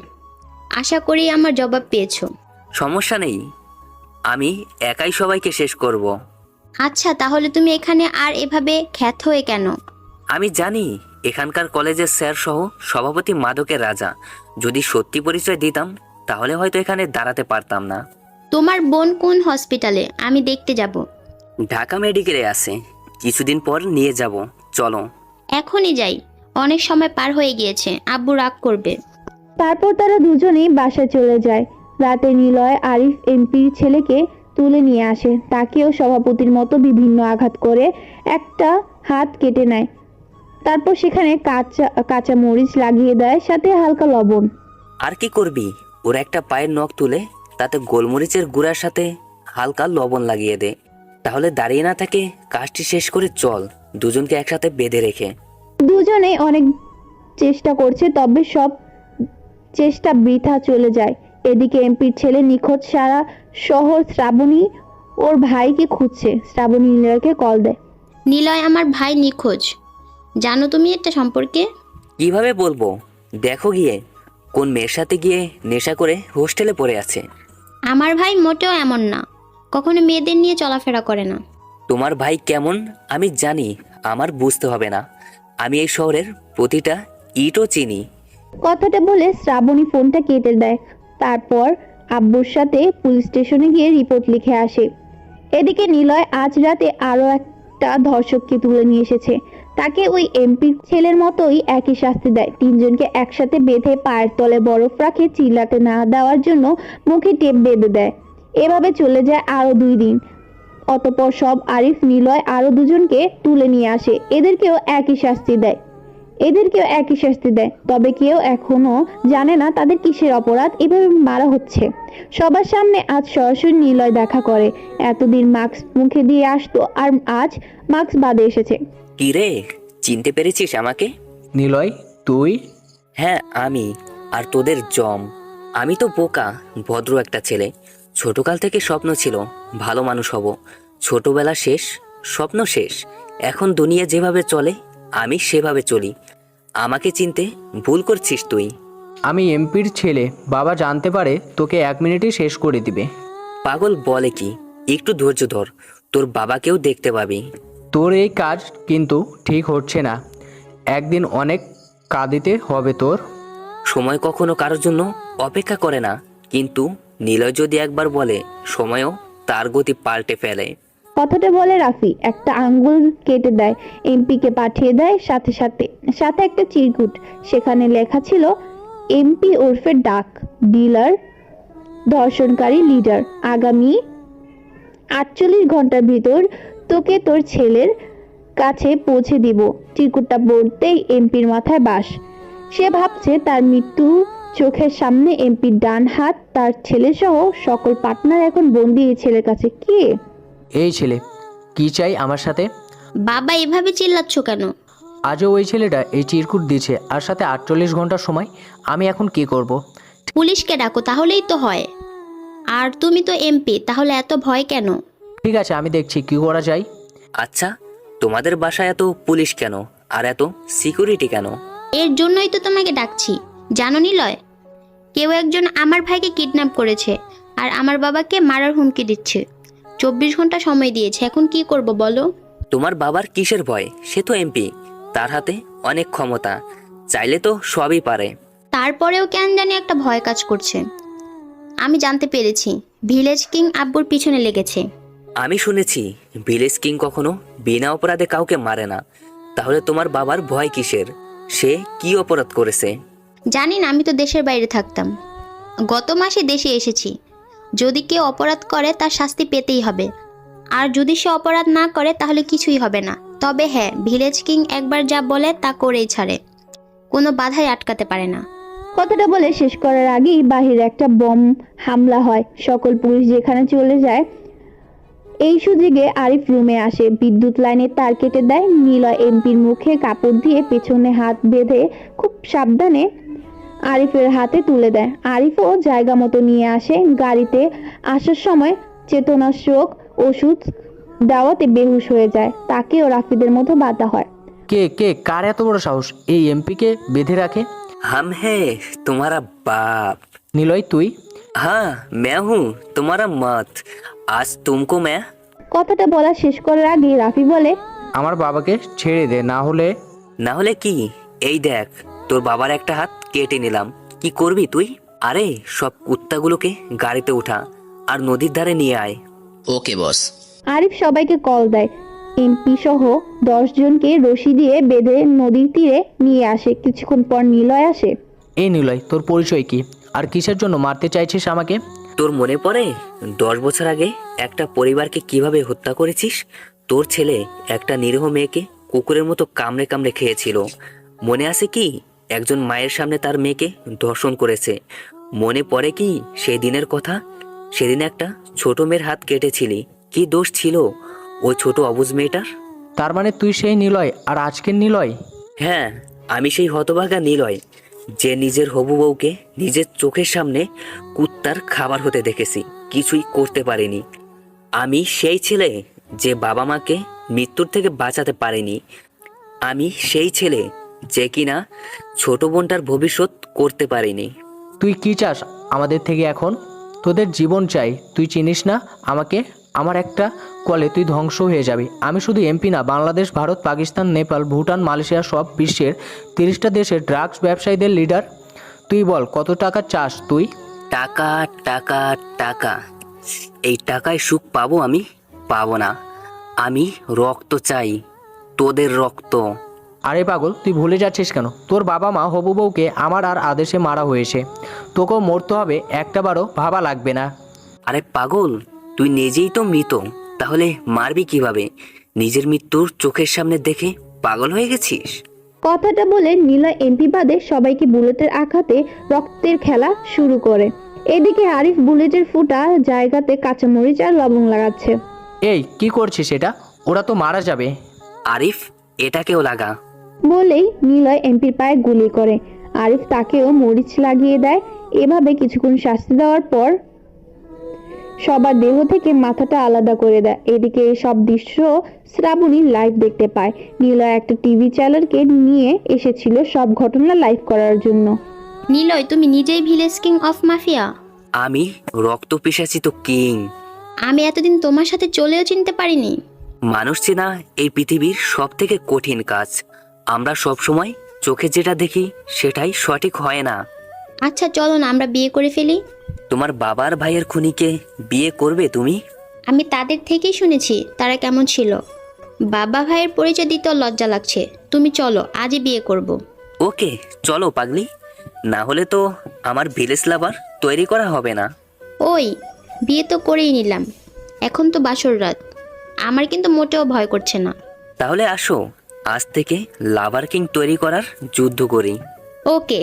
আশা করি আমার জবাব পেয়েছো। সমস্যা নেই, আমি একাই সবাইকে শেষ করব। আচ্ছা, তাহলে তুমি এখানে আর এভাবে খ্যাত হয়ে কেন? আমি জানি এখানকার কলেজের স্যার সহ সভাপতি মাদকের রাজা। যদি সত্যি পরিচয় দিতাম তাহলে হয়তো এখানে দাঁড়াতে পারতাম না। তোমার বোন কোন হসপিটালে? আমি দেখতে যাব। ঢাকা মেডিকেলে আছে, কিছুদিন পর নিয়ে যাব, চলো। এখনই যাই, অনেক সময় পার হয়ে গিয়েছে, আব্বু রাগ করবে। তারপর তারা দুজনেই বাসায় চলে যায়। রাতে নিলয় আরিফ এমপির ছেলেকে তুলে নিয়ে আসে। তাকেও সভাপতির মতো বিভিন্ন আঘাত করে একটা হাত কেটে নেয়। তারপর সেখানে কাঁচা মরিচ লাগিয়ে দেয়, সাথে হালকা লবণ। আর কি করবি, ওর একটা পায়ের নখ তুলে তাতে গোলমরিচের গুঁড়ার সাথে হালকা লবণ লাগিয়ে দে, তাহলে দাঁড়িয়ে না থাকে, কাজটি শেষ করে চল, দুজনকে একসাথে বেঁধে রেখে। দুজনেই অনেক চেষ্টা করছে, তবে সব চেষ্টা বৃথা চলে যায়। এদিকে এমপির ছেলে নিখোঁজ। সারা শহর শ্রাবণী ওর ভাইকে খুঁজছে। শ্রাবণী নিলয়কে কল দেয়। নিলয় আমার ভাই নিখোঁজ, জানো তুমি এটা সম্পর্কে? কিভাবে বলবো, দেখো গিয়ে কোন মেয়ের সাথে গিয়ে নেশা করে হোস্টেলে পড়ে আছে। আমার ভাই মোটেও এমন না, কখনো মেয়েদের নিয়ে চলাফেরা করে না। তোমার ভাই কেমন আমি জানি, আমার বুঝতে হবে না, আমি এই শহরের প্রতিটা ইটও চিনি। কথাটা বলে শ্রাবণী ফোনটা কেটে দেয়। তারপর আব্বুর সাথে পুলিশ স্টেশনে গিয়ে রিপোর্ট লিখে আসে। এদিকে নিলয় আজ রাতে আরো একটা ধর্ষককে তুলে নিয়ে এসেছে। তাকে ওই এমপির ছেলের মতোই একই শাস্তি দেয়। তিনজনকে একসাথে বেঁধে পায়ের তলে বরফ রাখে, চিল্লাতে না দেওয়ার জন্য মুখে টেপ বেঁধে দেয়। এভাবে চলে যায় আরো 2 দিন। অতঃপর সব আরিফ নিলয় আরো দুজনকে তুলে নিয়ে আসে। এদেরকেও একই শাস্তি দেয়। তবে কেউ এখনো জানে না তাদের কিসের অপরাধ এভাবে মারা হচ্ছে। সবার সামনে আজ সরাসরি নিলয় দেখা করে। এতদিন মাস্ক মুখে দিয়ে আসতো, আর আজ মাস্ক বাদে এসেছে। কি রে, চিনতে পেরেছিস আমাকে? নিলয় তুই? হ্যাঁ আমি, আর তোদের জম। আমি তো বোকা ভদ্র একটা ছেলে, ছোটকাল থেকে স্বপ্ন ছিল ভালো মানুষ হব। ছোটবেলা শেষ, স্বপ্ন শেষ। এখন দুনিয়া যেভাবে চলে আমি সেভাবে চলি। আমাকে চিনতে ভুল করছিস তুই। আমি এমপির ছেলে, বাবা জানতে পারে তোকে 1 মিনিটে শেষ করে দিবে। পাগল বলে কি, একটু ধৈর্য ধর, তোর বাবাকেও দেখতে পাবি। তোর এই কাজ কিন্তু ঠিক হচ্ছে না, একদিন অনেক কাঁদিতে হবে তোর। সময় কখনো কারোর জন্য অপেক্ষা করে না, কিন্তু নিলয় যদি একবার বলে সময়ও তার গতি পাল্টে ফেলে। কথাটা বলে রাফি একটা আঙ্গুল কেটে দেয়, এমপিকে পাঠিয়ে দেয়। সাথে একটা চিরকুট, সেখানে লেখা ছিল এমপি ওরফে ডাক ডিলার, ধর্ষণকারী লিডার। আগামী 48 ঘন্টার ভিতর তোকে তোর ছেলের কাছে পৌঁছে দিব। চিরকুটটা পড়তেই এমপির মাথায় বাস। সে ভাবছে তার মৃত্যু চোখের সামনে। এমপির ডান হাত, তার ছেলে সহ সকল পার্টনার এখন বন্দি এই ছেলের কাছে। কে এই ছেলে? কি চাই আমার সাথে? বাবা এভাবে চিল্লাচ্ছ কেন? আজও ওই ছেলেটা এই চিরকুট দিয়েছে, আর সাথে 48 ঘন্টার সময়। আমি এখন কি করব? পুলিশকে ডাকো, তাহলেই তো হয়। আর তুমি তো এমপি, তাহলে এত ভয় কেন? ঠিক আছে, আমি দেখছি কি করা যায়। আচ্ছা, তোমাদের বাসায় এত পুলিশ কেন, আর এত সিকিউরিটি কেন? এর জন্যই তো তোমাকে ডাকছি। জানো নিলয়, কেউ একজন আমার ভাইকে কিডন্যাপ করেছে, আর আমার বাবাকে মারার হুমকি দিচ্ছে। 24 ঘন্টা সময় দিয়েছে, এখন কি করব বলো? তোমার বাবার কিসের ভয়? সে তো এমপি, তার হাতে অনেক ক্ষমতা, চাইলে তো সবই পারে। তারপরেও কেন জানি একটা ভয় কাজ করছে। আমি জানতে পেরেছি ভিলেজ কিং আব্বুর পিছনে লেগেছে। আমি শুনেছি ভিলেজ কিং কখনো বিনা অপরাধে কাউকে মারে না। তাহলে তোমার বাবার ভয় কিসের? সে কি অপরাধ করেছে? জানি না, আমি তো দেশের বাইরে থাকতাম। গত মাসে দেশে এসেছি। যদি কেউ অপরাধ করে তার শাস্তি পেতেই হবে, আর যদি সে অপরাধ না করে তাহলে কিছুই হবে না। তবে হ্যাঁ, ভিলেজ কিং একবার যা বলে তা করেই ছাড়ে, কোনো বাধাই আটকাতে পারে না। কথাটা বলে শেষ করার আগেই বাহিরে একটা বম হামলা হয়। সকল পুলিশ যেখানে চলে যায়। এই সুযোগে আরিফ রুমে আসে, বিদ্যুৎ লাইনের তার কেটে দেয়। নিলয় এমপির মুখে কাপড় দিয়ে পেছনে হাত বেঁধে খুব সাবধানে আরিফের হাতে তুলে দেয়। আরিফও জায়গা মতো নিয়ে আসে। গাড়িতে আসার সময় চেতনাশক ওষুধ দেওয়াতে বেহুশ হয়ে যায়। তাকেও রাফিদের মতো বাধা হয়। কে কার এত বড় সাহস এই এমপিকে বেঁধে রাখে? हम है तुम्हारा बाप। নিলয় তুই? हाँ मैं हूँ तुम्हारा मत। आज तुमको मैं। কথাটা বলা শেষ করার আগে রাফি বলে, আমার বাবাকে ছেড়ে দে, না হলে কি? এই দেখ, তোর বাবার একটা হাত কেটে নিলাম, কি করবি তুই? আরে সব কুত্তাগুলোকে গাড়িতে উঠা আর নদীর ধারে নিয়ে আয়। ওকে বস। আরিফ সবাইকে কল দেয়। এমপি সহ 10 জনকে রশি দিয়ে বেঁধে নদীর তীরে নিয়ে আসে। কিছুক্ষণ পর নিলয় আসে। এই নিলয়, তোর পরিচয় কি আর কিসের জন্য মারতে চাইছিস আমাকে? তোর মনে পড়ে 10 বছর আগে একটা পরিবারকে কিভাবে হত্যা করেছিস? তোর ছেলে একটা নিরীহ মেয়েকে কুকুরের মতো কামড়ে কামড়ে খেয়েছিল। মনে আছে কি? একজন মায়ের সামনে তার মেয়েকে ধর্ষণ করেছে। মনে পড়ে কি সেই দিনের কথা? সেদিন একটা ছোট মেয়ের হাত কেটেছিলি। কি দোষ ছিল ওই ছোট অবুঝ মেয়েটার? তার মানে তুই সেই নিলয় আর আজকের নিলয়? হ্যাঁ, আমি সেই হতভাগা নিলয় যে নিজের হবু বউকে নিজের চোখের সামনে কুত্তার খাবার হতে দেখেছি, কিছুই করতে পারিনি। আমি সেই ছেলে যে বাবা মাকে মৃত্যুর থেকে বাঁচাতে পারেনি। আমি সেই ছেলে যে কিনা ছোট বোনটার ভবিষ্যৎ করতে পারিনি। তুই কি চাস আমাদের থেকে এখন? তোদের জীবন চাই। তুই চিনিস না আমাকে? আমার একটা কলে তুই ধ্বংস হয়ে যাবি। আমি শুধু এমপি না, বাংলাদেশ, ভারত, পাকিস্তান, নেপাল, ভুটান, মালয়েশিয়া সব বিশ্বের 30টা দেশের ড্রাগস ব্যবসায়ীদের লিডার। তুই বল কত টাকা চাস তুই? টাকা টাকা টাকা, এই টাকায় সুখ পাবো? আমি পাবো না। আমি রক্ত চাই, তোদের রক্ত। আরে পাগল, তুই ভুলে যাচ্ছিস কেন? তোর বাবা মা হবু বউকে আমার আর আদেশে মারা হয়েছে। তোকেও মরতে হবে, একটাবারও ভাবা লাগবে না। আরে পাগল, তুই নিজেই তো মৃত, তাহলে মারবি কিভাবে? নিজের মৃত্যুর চোখের সামনে দেখে পাগল হয়ে গেছিস? কথাটা বলে নিলয় এমপি বাদে সবাইকে বুলেটের আঘাতে রক্তের খেলা শুরু করে। এদিকে আরিফ বুলেটের ফুটা জায়গাতে কাঁচামরিচ আর লবণ লাগাচ্ছে। এই কি করছিস এটা? ওরা তো মারা যাবে। আরিফ, এটাকেও লাগা। বলেই নিলয় এমপির পায়ে গুলি করে। আরিফ তাকেও মরিচ লাগিয়ে দেয়। এভাবে কিছুক্ষণ শাস্তি দেওয়ার পর সবার দেহ থেকে মাথাটা আলাদা করে দেয়। এদিকে এই সব দৃশ্য শ্রাবণী লাইভ দেখতে পায়। নিলয় একটা টিভি চ্যানেলকে নিয়ে এসেছিল সব ঘটনা লাইভ করার জন্য। নিলয়, তুমি নিজেই ভিলেজ কিং অফ মাফিয়া? আমি রক্ত পিশাচিত কিং। আমি এতদিন তোমার সাথে চলেও চিনতে পারিনি। মানুষ চেনা এই পৃথিবীর সব থেকে কঠিন কাজ। আমরা সব সময় চোখে যেটা দেখি সেটাই সঠিক হয় না। আচ্ছা চলো না আমরা বিয়ে করে ফেলি। তোমার বাবার ভাইয়ের খুনিকে বিয়ে করবে তুমি? আমি তাদের থেকেই শুনেছি তারা কেমন ছিল। বাবা ভাইয়ের পরিচয় দিতেও লজ্জা লাগছে। তুমি চলো, আজই বিয়ে করব। ওকে চলো পাগলি, না হলে তো আমার ভিলেজ লাভার তৈরি করা হবে না। ওই, বিয়ে তো করেই নিলাম, এখন তো বাসর রাত। আমার কিন্তু মোটেও ভয় করছে না। তাহলে আসো আজ থেকে লাভার কিং তৈরি করার যুদ্ধ করি। ওকে।